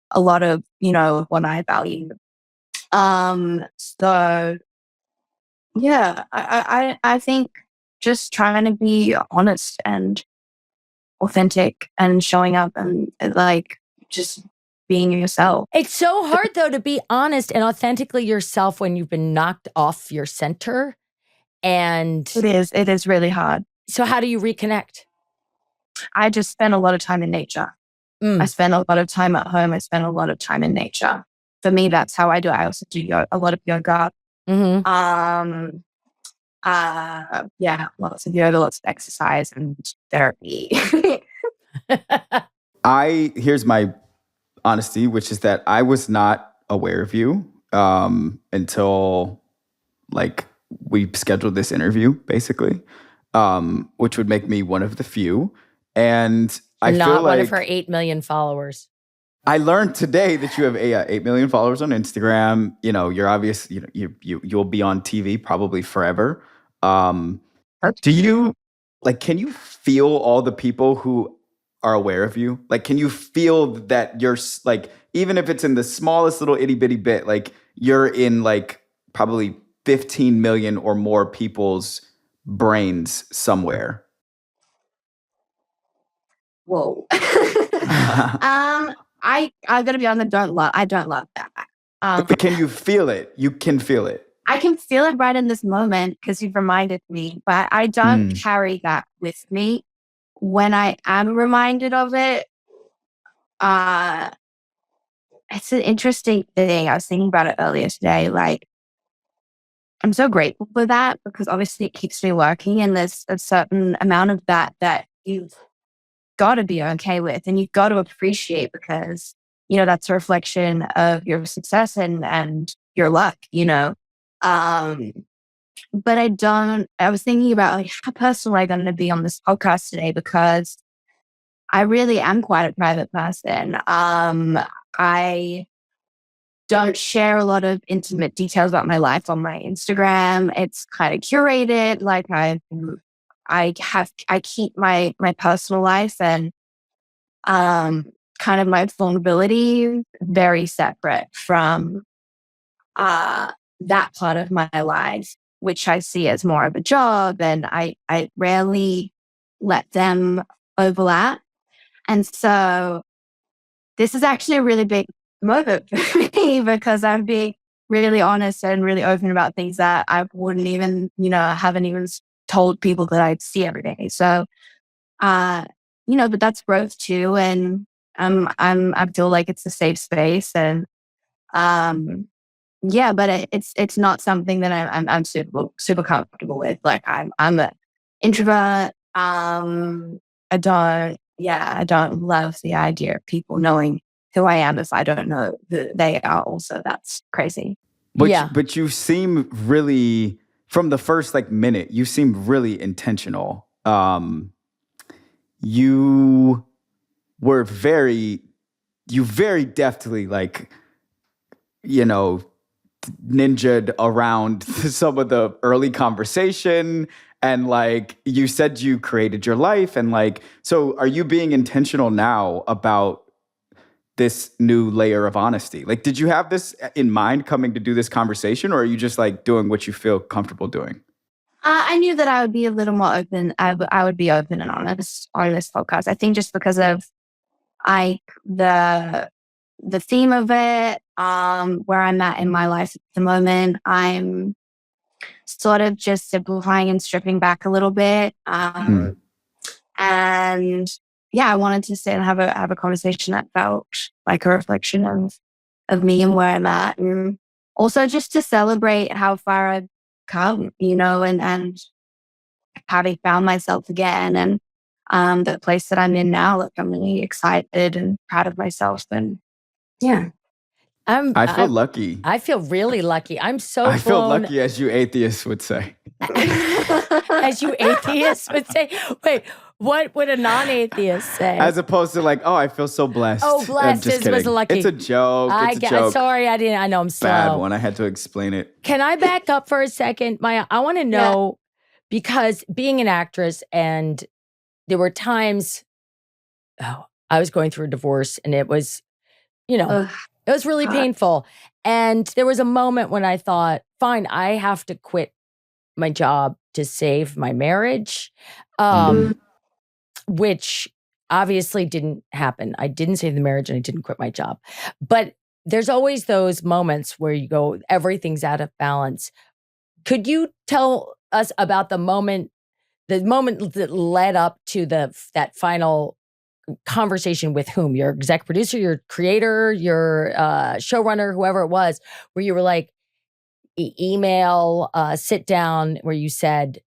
S1: a lot of, what I value. So yeah, I think just trying to be honest and authentic and showing up and like just being yourself.
S3: It's so hard though to be honest and authentically yourself when you've been knocked off your center. And
S1: it is really hard.
S3: So how do you reconnect?
S1: I just spend a lot of time in nature. I spend a lot of time at home. I spend a lot of time in nature. For me, that's how I do it. I also do a lot of yoga.
S3: Mm-hmm.
S1: Lots of yoga, lots of exercise and therapy.
S2: Here's my honesty, which is that I was not aware of you until like we scheduled this interview, basically, which would make me one of the few. And I
S3: not
S2: feel like
S3: one of her 8 million followers.
S2: I learned today that you have 8 million followers on Instagram. You're obvious. You'll be on TV probably forever. Do you can you feel all the people who are aware of you? Like, can you feel that you're like, even if it's in the smallest little itty bitty bit, like you're in like probably 15 million or more people's brains somewhere?
S1: Whoa. I gotta be honest, I don't love that.
S2: But can you feel it? You can feel it.
S1: I can feel it right in this moment because you've reminded me, but I don't carry that with me. When I am reminded of it, it's an interesting thing. I was thinking about it earlier today. Like, I'm so grateful for that because obviously it keeps me working, and there's a certain amount of that you've got to be okay with and you've got to appreciate because, that's a reflection of your success and your luck, But I was thinking about like how personal I'm going to be on this podcast today because I really am quite a private person. I don't share a lot of intimate details about my life on my Instagram. It's kind of curated. Like I keep my personal life and kind of my vulnerability very separate from that part of my life, which I see as more of a job, and I rarely let them overlap. And so this is actually a really big moment for me because I'm being really honest and really open about things that I wouldn't even, haven't even told people that I see every day. So, but that's growth too. And I feel like it's a safe space, and but it's not something that I'm super comfortable with. Like I'm an introvert. I don't love the idea of people knowing who I am if I don't know who they are. Also, that's crazy.
S2: But you seem really, from the first minute, you seem really intentional. You very deftly ninja'd around some of the early conversation, and you said you created your life, and so are you being intentional now about this new layer of honesty? Did you have this in mind coming to do this conversation, or are you just doing what you feel comfortable doing?
S1: I knew that I would be a little more open. I would be open and honest on this podcast. I think just because of the theme of it, where I'm at in my life at the moment, I'm sort of just simplifying and stripping back a little bit. And I wanted to sit and have a conversation that felt like a reflection of me and where I'm at, and also just to celebrate how far I've come, and having found myself again, and the place that I'm in now. Like, I'm really excited and proud of myself, and
S2: I feel lucky.
S3: I feel really lucky. I
S2: feel lucky, as you atheists would say.
S3: As you atheists would say? Wait, what would a non-atheist say?
S2: As opposed to I feel so blessed.
S3: Oh, blessed was lucky.
S2: It's a joke. It's a joke.
S3: Sorry, I know I'm slow.
S2: Bad one. I had to explain it.
S3: Can I back up for a second, Maia? I want to know, because being an actress, and there were times, I was going through a divorce, and it was, it was really painful. And there was a moment when I thought, fine, I have to quit my job to save my marriage, which obviously didn't happen. I didn't save the marriage, and I didn't quit my job. But there's always those moments where you go, everything's out of balance. Could you tell us about the moment that led up to that final conversation with whom? Your exec producer, your creator, your showrunner, whoever it was, where you were like, email, sit down, where you said,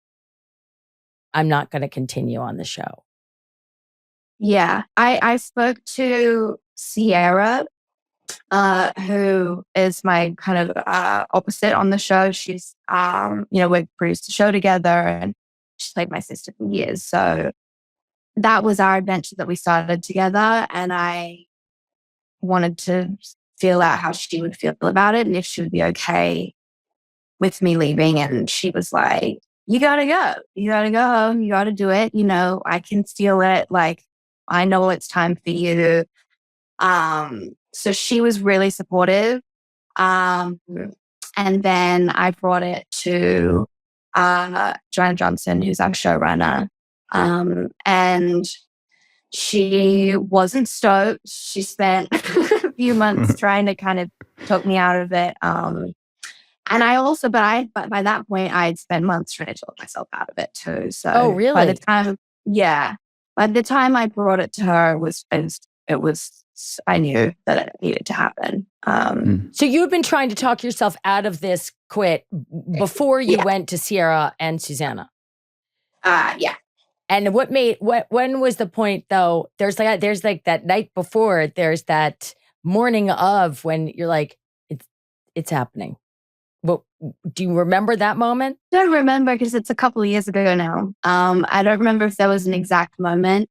S3: I'm not going to continue on the show?
S1: Yeah, I spoke to Sierra, who is my kind of opposite on the show. She's, we produced the show together, and she played my sister for years. So that was our adventure that we started together, and I wanted to feel out how she would feel about it and if she would be okay with me leaving. And she was like, you gotta go. You gotta go home. You gotta do it. I can feel it. I know it's time for you. So she was really supportive. And then I brought it to Joanna Johnson, who's our showrunner. And she wasn't stoked. She spent a few months trying to kind of talk me out of it. And I also, but by that point, I'd spent months trying to talk myself out of it too. So,
S3: oh, really?
S1: By the time I brought it to her, I knew that it needed to happen.
S3: So you had been trying to talk yourself out of this quit before you went to Sierra and Susanna.
S1: Yeah.
S3: And when was the point though? There's like that night before, there's that morning of, when you're like, it's happening. Well, do you remember that moment?
S1: I don't remember, because it's a couple of years ago now. I don't remember if there was an exact moment.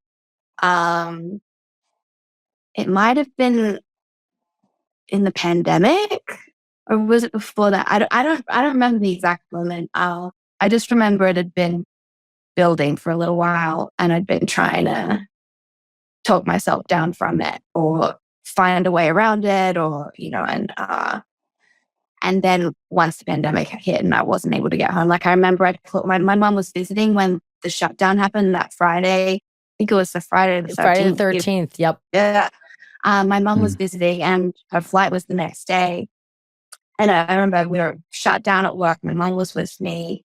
S1: It might have been in the pandemic, or was it before that? I don't remember the exact moment. I just remember it had been building for a little while, and I'd been trying to talk myself down from it or find a way around it or, and then once the pandemic hit and I wasn't able to get home, like I remember my mom was visiting when the shutdown happened that Friday. I think it was the Friday the 13th.
S3: Friday the 13th, yep.
S1: Yeah. My mom was visiting and her flight was the next day. And I remember we were shut down at work. My mom was with me.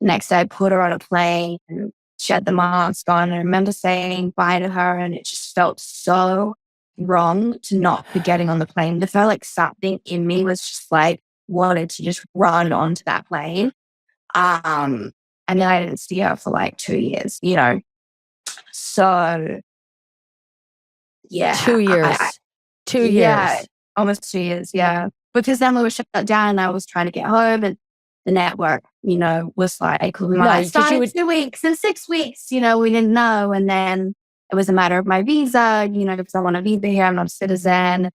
S1: Next day, I put her on a plane and she had the mask on. I remember saying bye to her and it just felt so wrong to not be getting on the plane. It felt like something in me was just like, wanted to just run onto that plane. And then I didn't see her for like 2 years, So, yeah.
S3: 2 years. 2 years.
S1: Yeah, almost 2 years, yeah. Because then we were shut down and I was trying to get home and the network, was like, I started 2 weeks and 6 weeks, we didn't know. And then it was a matter of my visa, because I want to be here, I'm not a citizen.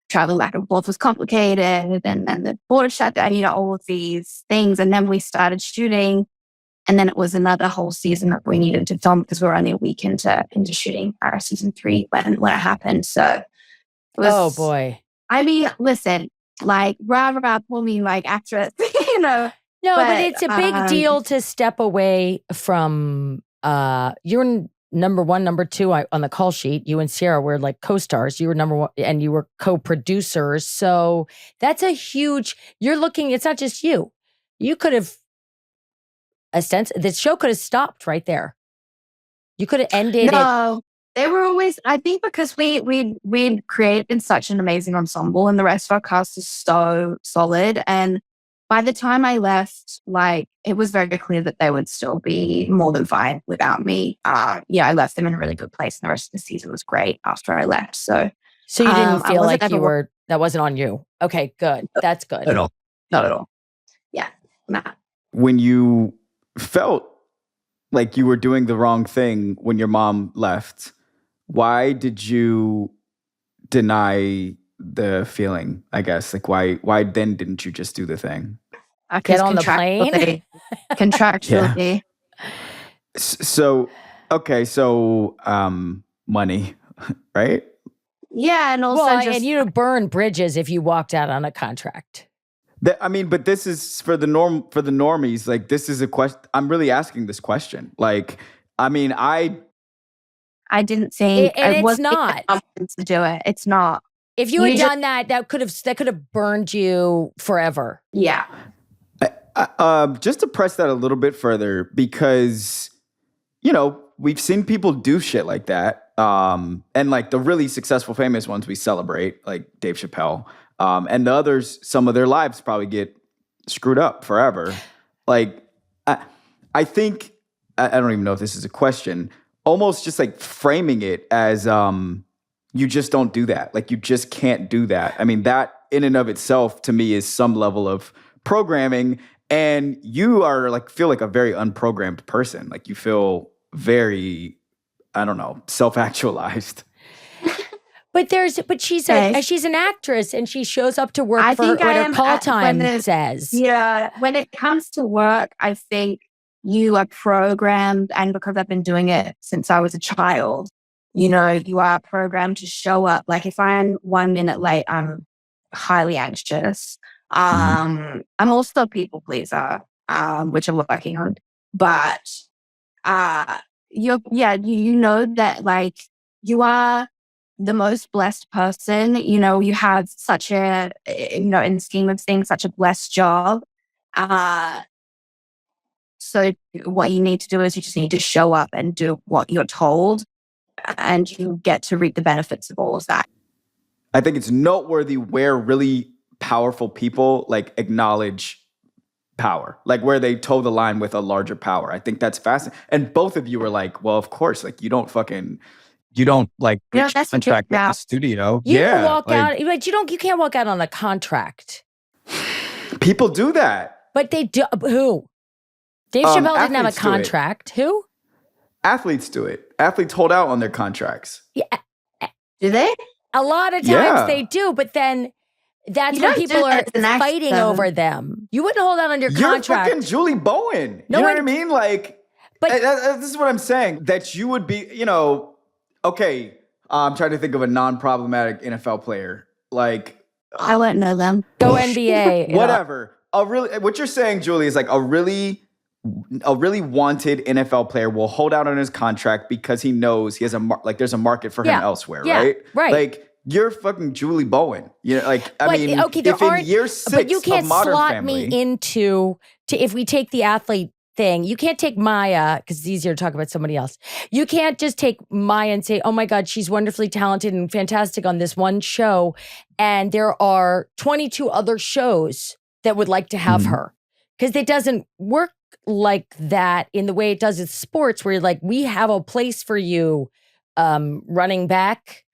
S1: Traveling back and forth was complicated. And then the border shut down, all of these things. And then we started shooting. And then it was another whole season that we needed to film because we were only a week into shooting our season 3 when it happened. So it was,
S3: oh boy.
S1: I mean, listen, like rah pull me like actress, No,
S3: but it's a big deal to step away from you're number 1, number 2 on the call sheet. You and Sierra were like co-stars. You were number 1 and you were co-producers. So that's a huge, it's not just you. You could have the show could have stopped right there. You could have ended it.
S1: No, they were always, I think because we'd created such an amazing ensemble and the rest of our cast is so solid. And by the time I left, like, it was very clear that they would still be more than fine without me. I left them in a really good place and the rest of the season was great after I left. So
S3: you didn't feel like that wasn't on you. Okay, good. That's good.
S1: Not at all. Yeah. Nah.
S2: When you felt like you were doing the wrong thing when your mom left, why did you deny the feeling, I guess? Like, why then didn't you just do the thing?
S3: Get on the plane?
S1: Contractually.
S2: Yeah. So, money, right?
S1: Yeah, and also
S3: and you burn bridges if you walked out on a contract.
S2: But this is for the normies. Like, this is a question. I'm really asking this question. Like, I
S1: didn't think
S3: it was not
S1: to do it. It's not.
S3: If you had done that could have burned you forever.
S1: Yeah.
S2: Just to press that a little bit further, because we've seen people do shit like that, and like the really successful, famous ones we celebrate, like Dave Chappelle, and the others, some of their lives probably get screwed up forever. Like, I think I don't even know if this is a question. Almost just like framing it as you just don't do that. Like, you just can't do that. I mean, that in and of itself to me is some level of programming. And you are feel like a very unprogrammed person. Like, you feel very, I don't know, self-actualized.
S3: But she's an actress and she shows up to work for what her call time says.
S1: Yeah. When it comes to work, I think you are programmed, and because I've been doing it since I was a child, you are programmed to show up. Like, if I'm 1 minute late, I'm highly anxious. I'm also a people pleaser, which I'm working on. But you know that, like, you are the most blessed person. You have such a, in the scheme of things, such a blessed job. So what you need to do is you just need to show up and do what you're told, and you get to reap the benefits of all of that.
S2: I think it's noteworthy where really powerful people acknowledge power, like where they toe the line with a larger power. I think that's fascinating. And both of you were like, well, of course, like you don't
S4: breach contract with the studio.
S3: You can walk out. You can't walk out on a contract.
S2: People do that.
S3: But they do. Who? Dave Chappelle didn't have a contract. Who?
S2: Athletes do it. Athletes hold out on their contracts.
S3: Yeah.
S1: Do they?
S3: A lot of times they do, but then that's when people are fighting over them. You wouldn't hold out on your contract.
S2: You're fucking Julie Bowen. You know what I mean? Like, but this is what I'm saying. That you would be, okay, I'm trying to think of a non-problematic NFL player. Like,
S1: I wouldn't know them.
S3: Go NBA.
S2: Whatever. What you're saying, Julie, is like a really wanted NFL player will hold out on his contract because he knows he has there's a market for him elsewhere, right?
S3: Right.
S2: Like, you're fucking Julie Bowen. You know, like, I mean,
S3: okay,
S2: if in year 6
S3: but you can't
S2: of Modern
S3: slot
S2: Family,
S3: me into if we take the athlete thing, you can't take Maia because it's easier to talk about somebody else. You can't just take Maia and say, oh my God, she's wonderfully talented and fantastic on this one show. And there are 22 other shows that would like to have her. Because it doesn't work like that in the way it does with sports, where you're like, we have a place for you, running back.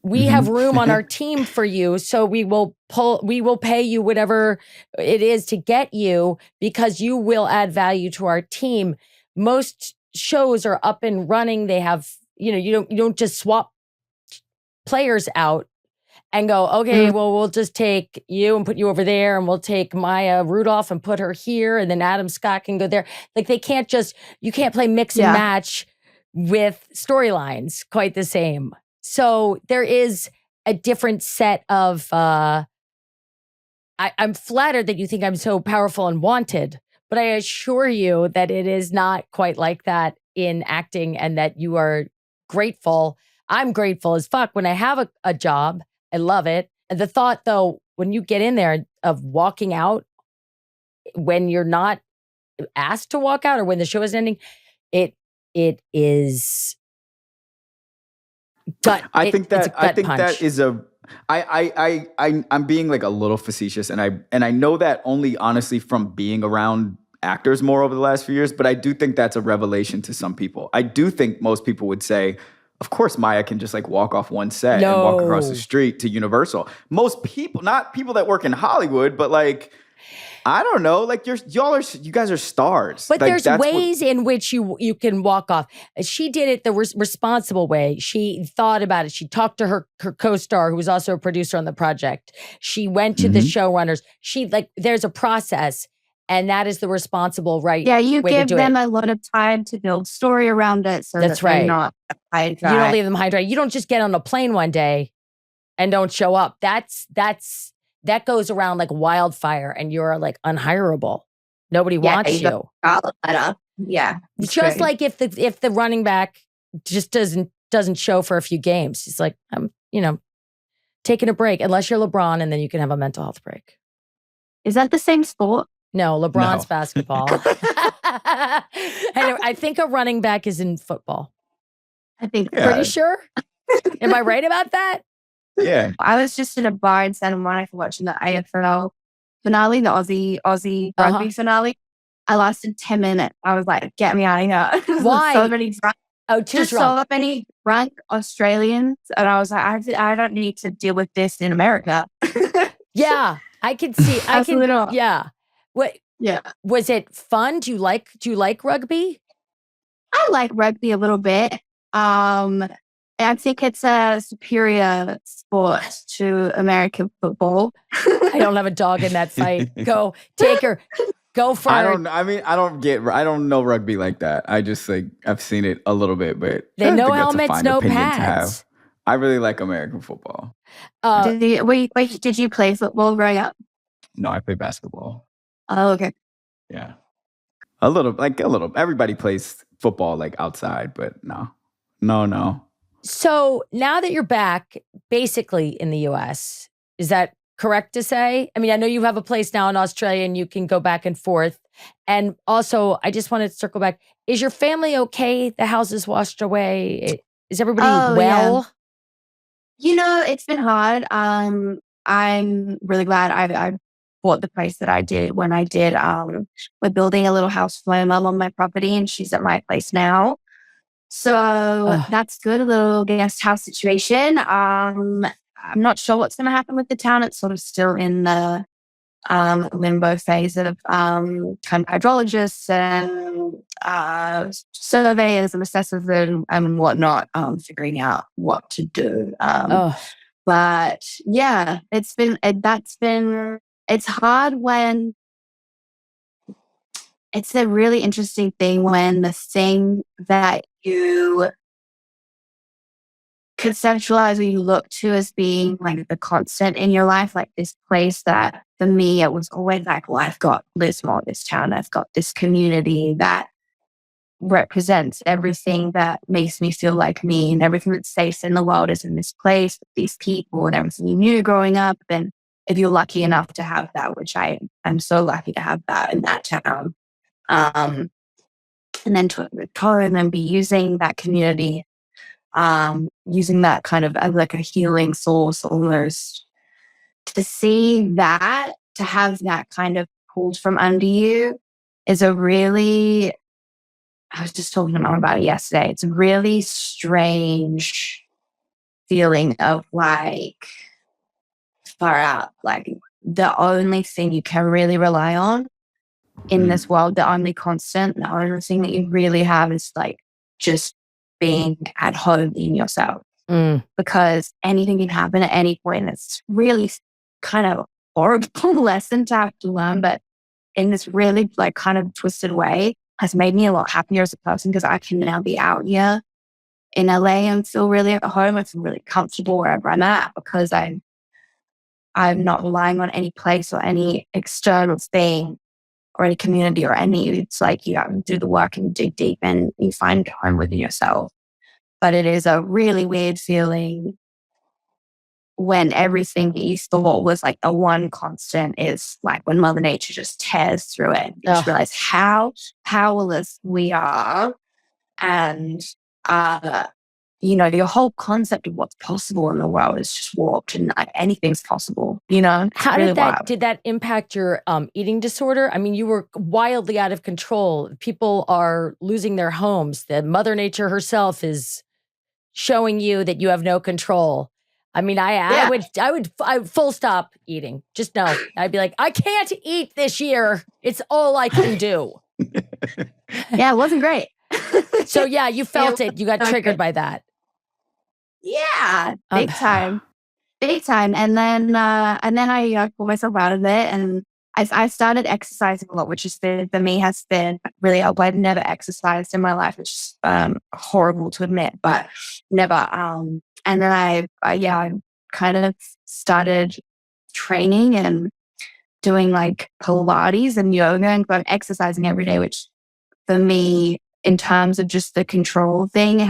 S3: We have room on our team for you, so we will pay you whatever it is to get you because you will add value to our team. Most shows are up and running. They have, you don't just swap players out and go, okay, well, we'll just take you and put you over there, and we'll take Maya Rudolph and put her here, and then Adam Scott can go there. Like, you can't play mix and match with storylines quite the same. So there is a different set of, I'm flattered that you think I'm so powerful and wanted, but I assure you that it is not quite like that in acting, and that you are grateful. I'm grateful as fuck when I have a job. I love it. And the thought, though, when you get in there of walking out when you're not asked to walk out or when the show is ending, it is...
S2: I think that is I'm being like a little facetious, and I know that only honestly from being around actors more over the last few years, but I do think that's a revelation to some people. I do think most people would say, of course, Maia can just like walk off one set and walk across the street to Universal. Most people, not people that work in Hollywood, but like, I don't know. Like, you guys are stars.
S3: But
S2: like,
S3: there's ways in which you can walk off. She did it the responsible way. She thought about it. She talked to her co-star, who was also a producer on the project. She went to the showrunners. There's a process, and that is the responsible way. Yeah,
S1: you give them a lot of time to build story around it. So that's right. They're not high and dry.
S3: You don't leave them high and dry. You don't just get on a plane one day and don't show up. That goes around like wildfire, and you're like unhireable. Nobody wants you.
S1: Yeah.
S3: Just like if the running back just doesn't show for a few games, it's like, I'm taking a break, unless you're LeBron, and then you can have a mental health break.
S1: Is that the same sport?
S3: No, LeBron's basketball. And I think a running back is in football.
S1: I think.
S3: Pretty sure. Am I right about that?
S2: Yeah.
S1: I was just in a bar in Santa Monica watching the AFL finale, the Aussie rugby finale. I lasted 10 minutes. I was like, get me out of here.
S3: Why?
S1: So many drunk.
S3: Too drunk.
S1: So many drunk Australians. And I was like, I don't need to deal with this in America.
S3: Yeah. I could see. Yeah. What?
S1: Yeah.
S3: Was it fun? Do you like rugby?
S1: I like rugby a little bit. I think it's a superior sport to American football.
S3: I don't have a dog in that fight. Go, take her. Go for it.
S2: I don't know rugby like that. I just I've seen it a little bit, but
S3: they no helmets, no pads.
S2: I really like American football.
S1: Did you play football growing up?
S4: No, I play basketball.
S1: Oh, okay.
S2: Yeah. A little. Everybody plays football like outside, but no.
S3: So now that you're back basically in the US, is that correct to say? I mean, I know you have a place now in Australia and you can go back and forth. And also, I just wanted to circle back. Is your family okay? The house is washed away. Is everybody well?
S1: Yeah. It's been hard. I'm really glad I bought the place that I did when I did. We're building a little house for my mom on my property, and she's at my place now. So that's good. A little guest house situation. I'm not sure what's going to happen with the town. It's sort of still in the limbo phase of kind of hydrologists and surveyors and assessors and whatnot, figuring out what to do. But yeah, it's hard when it's a really interesting thing when the thing that you conceptualize or you look to as being like the constant in your life, like this place that for me, it was always like, well, I've got Lismore, this town, I've got this community that represents everything that makes me feel like me, and everything that's safe in the world is in this place with these people and everything you knew growing up. And if you're lucky enough to have that, which I'm so lucky to have that in that town, and then to go and then be using that community, using that kind of as like a healing source almost, to see that, to have that kind of pulled from under you is a really, I was just talking to Mom about it yesterday. It's a really strange feeling of like, far out, like the only thing you can really rely on in this world, the only constant, the only thing that you really have is like just being at home in yourself. Because anything can happen at any point. It's really kind of horrible lesson to have to learn, but in this really like kind of twisted way has made me a lot happier as a person, because I can now be out here in LA and feel really at home. I feel really comfortable wherever I'm at, because I'm not relying on any place or any external thing or any community or any, it's like you do the work and you dig deep and you find home within yourself. But it is a really weird feeling when everything that you thought was like the one constant is like when Mother Nature just tears through it. You just realize how powerless we are. And, your whole concept of what's possible in the world is just warped, and like, anything's possible,
S3: How
S1: really
S3: did that impact your eating disorder? I mean, you were wildly out of control. People are losing their homes. The Mother Nature herself is showing you that you have no control. I mean, I would full stop eating. Just no. I'd be like, I can't eat this year. It's all I can do.
S1: Yeah, it wasn't great.
S3: So yeah, you felt it. You got triggered by that.
S1: Yeah, big time. And then I pulled myself out of it, and I started exercising a lot, which is for me has been really helpful. I've never exercised in my life, which is horrible to admit, but never. And then I kind of started training and doing like Pilates and yoga, and I'm exercising every day, which for me, in terms of just the control thing,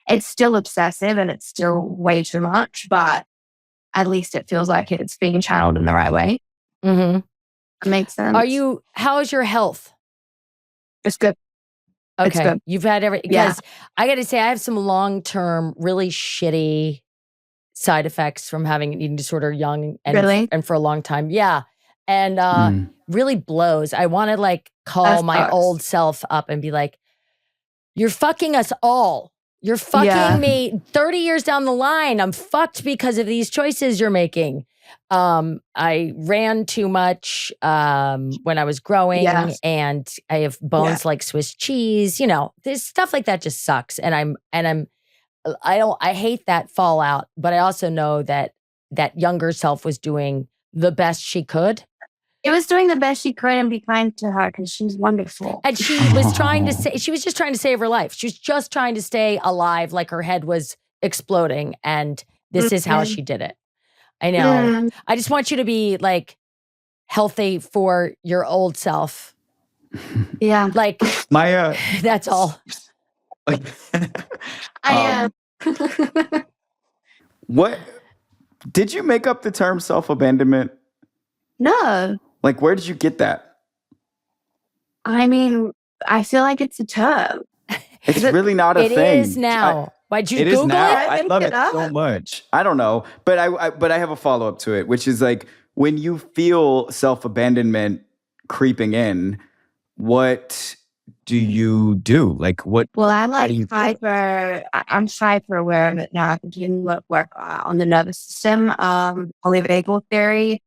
S1: it's still obsessive and it's still way too much, but at least it feels like it's being channeled in the right way.
S3: Mm-hmm.
S1: It makes sense.
S3: How's your health?
S1: It's good.
S3: Okay.
S1: It's good.
S3: You've had because I got to say, I have some long-term, really shitty side effects from having an eating disorder young and for a long time. Yeah. And really blows. I want to like call my old self up and be like, you're fucking us all. You're fucking me 30 years down the line. I'm fucked because of these choices you're making. I ran too much when I was growing, and I have bones like Swiss cheese. There's stuff like that just sucks. And I hate that fallout, but I also know that younger self was doing the best she could.
S1: It was doing the best she could, and be kind to her because she's wonderful.
S3: And she was she was just trying to save her life. She was just trying to stay alive, like her head was exploding. And this is how she did it. I know. I just want you to be like healthy for your old self.
S1: Yeah.
S3: Like
S4: Maia.
S3: That's all.
S4: Like,
S1: I am.
S2: What did you make up the term self-abandonment?
S1: No.
S2: Like, where did you get that?
S1: I mean, I feel like it's a term.
S2: It's really not a thing.
S3: It is now. Why'd you Google it?
S4: I love it so much.
S2: I don't know, but I have a follow-up to it, which is like, when you feel self-abandonment creeping in, what do you do? Like, what?
S1: Well, I'm hyper aware of it now. I can do work on the nervous system, polyvagal theory.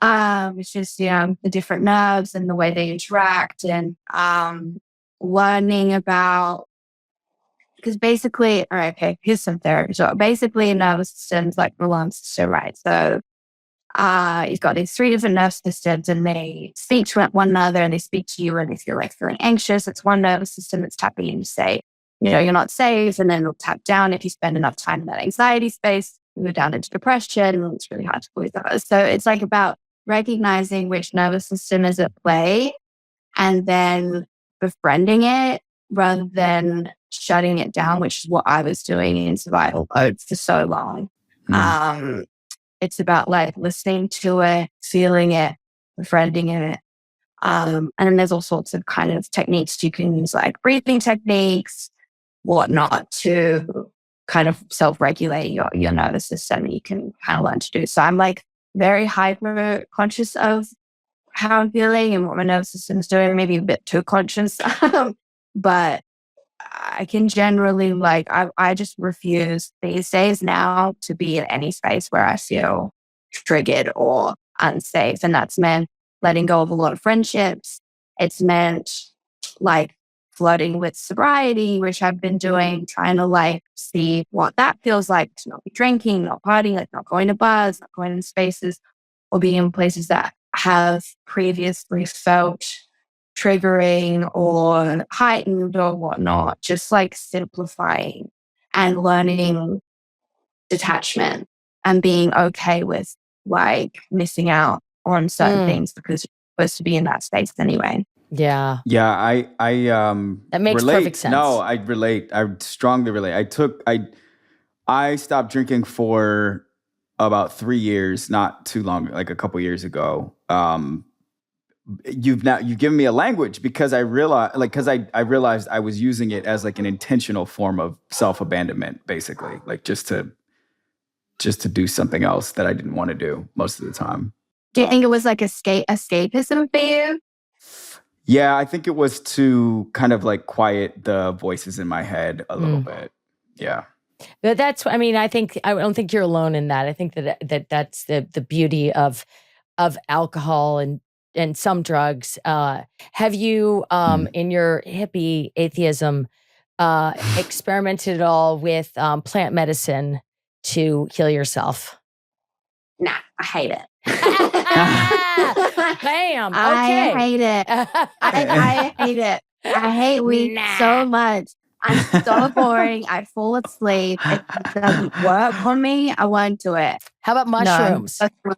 S1: It's just, the different nerves and the way they interact, and learning about, because basically, all right, okay, here's some theory. So basically, a nervous system is like the alarm system, right? So you've got these 3 different nerve systems, and they speak to one another, and they speak to you, and if you're like feeling anxious, it's one nervous system that's tapping in to say, you're not safe, and then it'll tap down if you spend enough time in that anxiety space, you go down into depression, and it's really hard to believe that. So it's like about recognizing which nervous system is at play and then befriending it rather than shutting it down, which is what I was doing in survival mode for so long. It's about like listening to it, feeling it, befriending it. And then there's all sorts of kind of techniques you can use, like breathing techniques, whatnot, to kind of self-regulate your nervous system. You can kind of learn to do. So I'm like very hyper conscious of how I'm feeling and what my nervous system is doing, maybe a bit too conscious. But I can generally I just refuse these days now to be in any space where I feel triggered or unsafe. And that's meant letting go of a lot of friendships. It's meant like flirting with sobriety, which I've been doing, trying to like see what that feels like to not be drinking, not partying, like not going to bars, not going in spaces or being in places that have previously felt triggering or heightened or whatnot. Just like simplifying and learning detachment and being okay with like missing out on certain things because you're supposed to be in that space anyway.
S3: Yeah.
S2: Yeah, I
S3: that makes
S2: relate.
S3: Perfect sense.
S2: No, I relate. I strongly relate. I stopped drinking for about 3 years, not too long, like a couple years ago. You've given me a language because I realized I realized I was using it as like an intentional form of self-abandonment, basically, like just to do something else that I didn't want to do most of the time.
S1: Do you think it was like escapism for you?
S2: Yeah, I think it was to kind of like quiet the voices in my head a little bit. Yeah.
S3: But I don't think you're alone in that. I think that's the beauty of alcohol and some drugs. Have you, in your hippie atheism, experimented at all with plant medicine to heal yourself?
S1: Nah, I hate it.
S3: Bam. Okay.
S1: I hate it. I hate it. I hate weed so much. I'm so boring. I fall asleep. It doesn't work on me. I won't do it.
S3: How about mushrooms?
S1: No.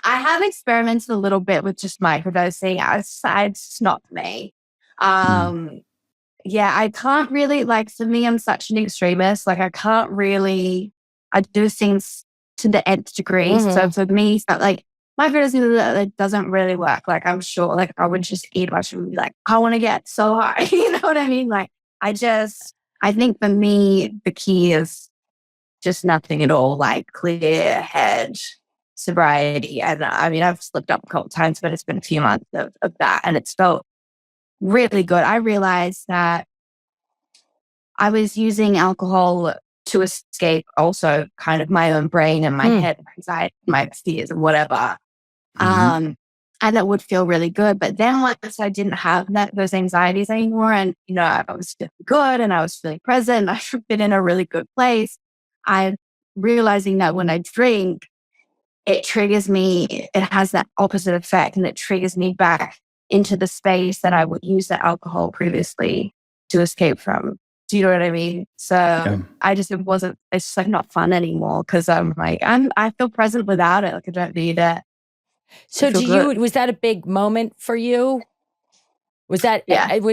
S1: I have experimented a little bit with just microdosing. It's just not for me. Yeah, I can't really, like, for me, I'm such an extremist. Like, I can't really, I do things to the nth degree. So for me, it's not like microdosing, it doesn't really work. Like, I'm sure, like, I would just eat mushroom and be like, I want to get so high. You know what I mean? Like, I think for me, the key is just nothing at all, like clear head, sobriety. And I mean, I've slipped up a couple of times, but it's been a few months of that. And it's felt really good. I realized that I was using alcohol to escape also kind of my own brain and my head, my anxiety, my fears and whatever. And it would feel really good. But then once I didn't have those anxieties anymore and, I was feeling good and I was feeling present, I've been in a really good place. I'm realizing that when I drink, it triggers me, it has that opposite effect and it triggers me back into the space that I would use the alcohol previously to escape from. Do you know what I mean? So it's just like not fun anymore because I'm like, I feel present without it. Like I don't need it.
S3: So was that a big moment for you? Was that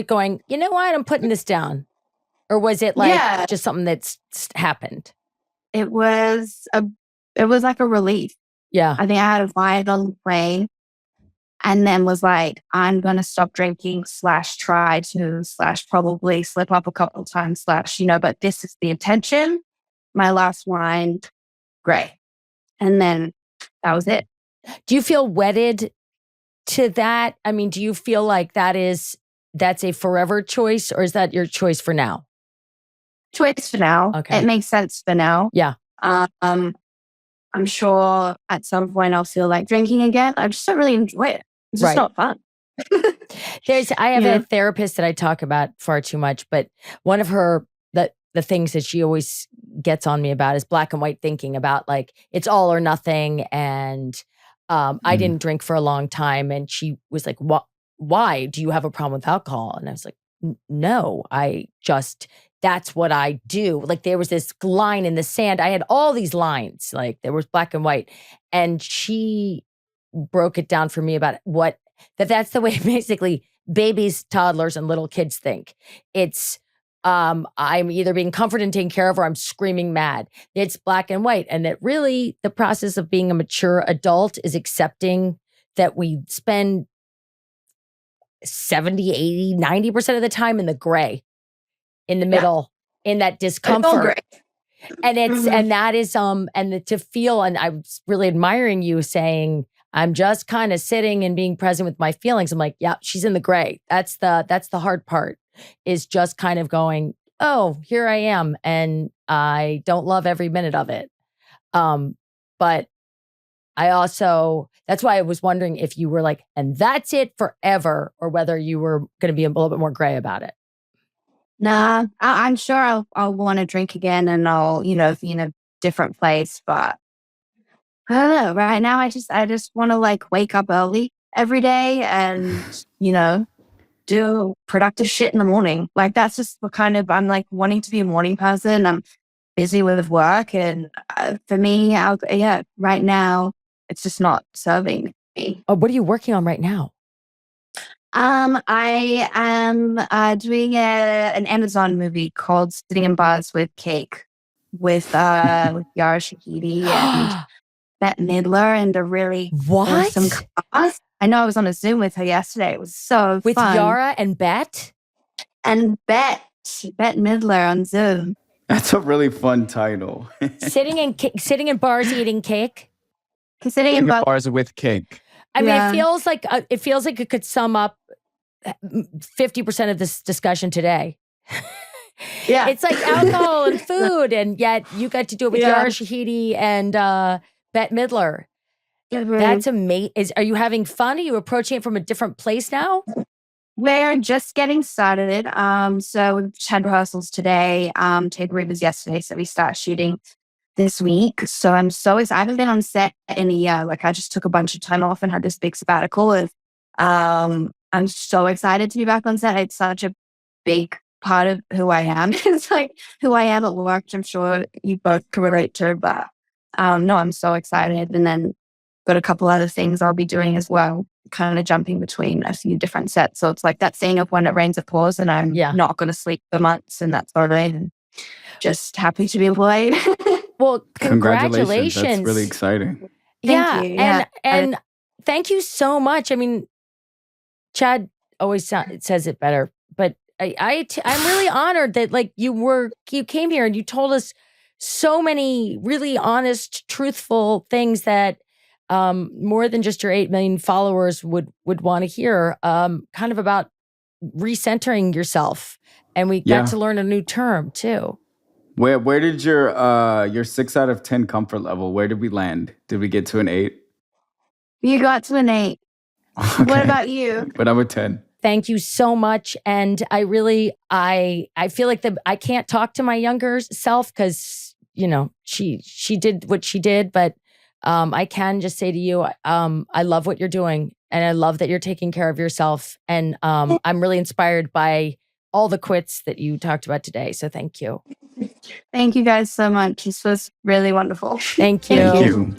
S3: going, you know what, I'm putting this down? Or was it like just something that's happened?
S1: It was like a relief.
S3: Yeah.
S1: I think I had a vibe on the plane and then was like, I'm going to stop drinking /try to /probably slip up a couple of times but this is the intention. My last wine, great. And then that was it.
S3: Do you feel wedded to that? I mean, do you feel like that's a forever choice or is that your choice for now?
S1: Choice for now.
S3: Okay.
S1: It makes sense for now.
S3: Yeah.
S1: I'm sure at some point I'll feel like drinking again. I just don't really enjoy it. It's just not fun.
S3: I have a therapist that I talk about far too much, but one of the things that she always gets on me about is black and white thinking about like it's all or nothing. And I didn't drink for a long time. And she was like, why do you have a problem with alcohol? And I was like, no, that's what I do. Like there was this line in the sand. I had all these lines, like there was black and white. And she broke it down for me about that's the way basically babies, toddlers, and little kids think. It's, I'm either being comforted and taken care of or I'm screaming mad. It's black and white. And that really the process of being a mature adult is accepting that we spend 70, 80, 90% of the time in the gray, in the middle, in that discomfort. And it's, and that is, to feel, and I was really admiring you saying, I'm just kind of sitting and being present with my feelings. I'm like, yeah, she's in the gray. That's the hard part, is just kind of going, oh, here I am. And I don't love every minute of it. But I also, that's why I was wondering if you were like, and that's it forever, or whether you were going to be a little bit more gray about it.
S1: Nah, I'm sure I'll want to drink again, and I'll, be in a different place. But I don't know. Right now, I just want to like wake up early every day and, do productive shit in the morning. Like that's just what kind of, I'm like wanting to be a morning person. I'm busy with work. And for me, right now, it's just not serving me.
S3: Oh, what are you working on right now?
S1: I am doing an Amazon movie called Sitting in Bars with Cake with Yara Shahidi and Bette Midler and a really awesome cast. I know I was on a Zoom with her yesterday. It was so
S3: with
S1: fun.
S3: With Yara and Bette?
S1: And Bette Midler on Zoom.
S2: That's a really fun title.
S3: Sitting in bars eating cake?
S1: Sitting in
S4: bars with cake.
S3: I mean, it feels like it could sum up 50% of this discussion today.
S1: Yeah.
S3: It's like alcohol and food, and yet you got to do it with Yara Shahidi and Bette Midler. That's amazing. Are you having fun? Are you approaching it from a different place now?
S1: We're just getting started. So we've had rehearsals today. Tape was yesterday, so we start shooting this week. So I'm so excited. I haven't been on set in a year. Like I just took a bunch of time off and had this big sabbatical. And I'm so excited to be back on set. It's such a big part of who I am. It's like who I am at work, which I'm sure you both can relate to. But no, I'm so excited. And then got a couple other things I'll be doing as well, kind of jumping between a few different sets. So it's like that scene of When It Rains It Pours, and I'm not going to sleep for months, and that's all right. And just happy to be employed.
S3: Well, congratulations.
S2: That's really exciting.
S1: Thank you.
S3: And thank you so much. I mean, Chad always says it better, but I'm really honored that like you came here and you told us so many really honest, truthful things that more than just your 8 million followers would want to hear, kind of about recentering yourself. And we got to learn a new term too.
S2: Where did your 6 out of 10 comfort level, where did we land? Did we get to an 8?
S1: You got to an 8. Okay. What about you?
S2: But I'm a 10.
S3: Thank you so much. And I really, I feel like I can't talk to my younger self because, she did what she did, but I can just say to you, I love what you're doing, and I love that you're taking care of yourself. And I'm really inspired by all the quits that you talked about today. So thank you.
S1: Thank you guys so much. This was really wonderful.
S3: Thank you.
S2: Thank you.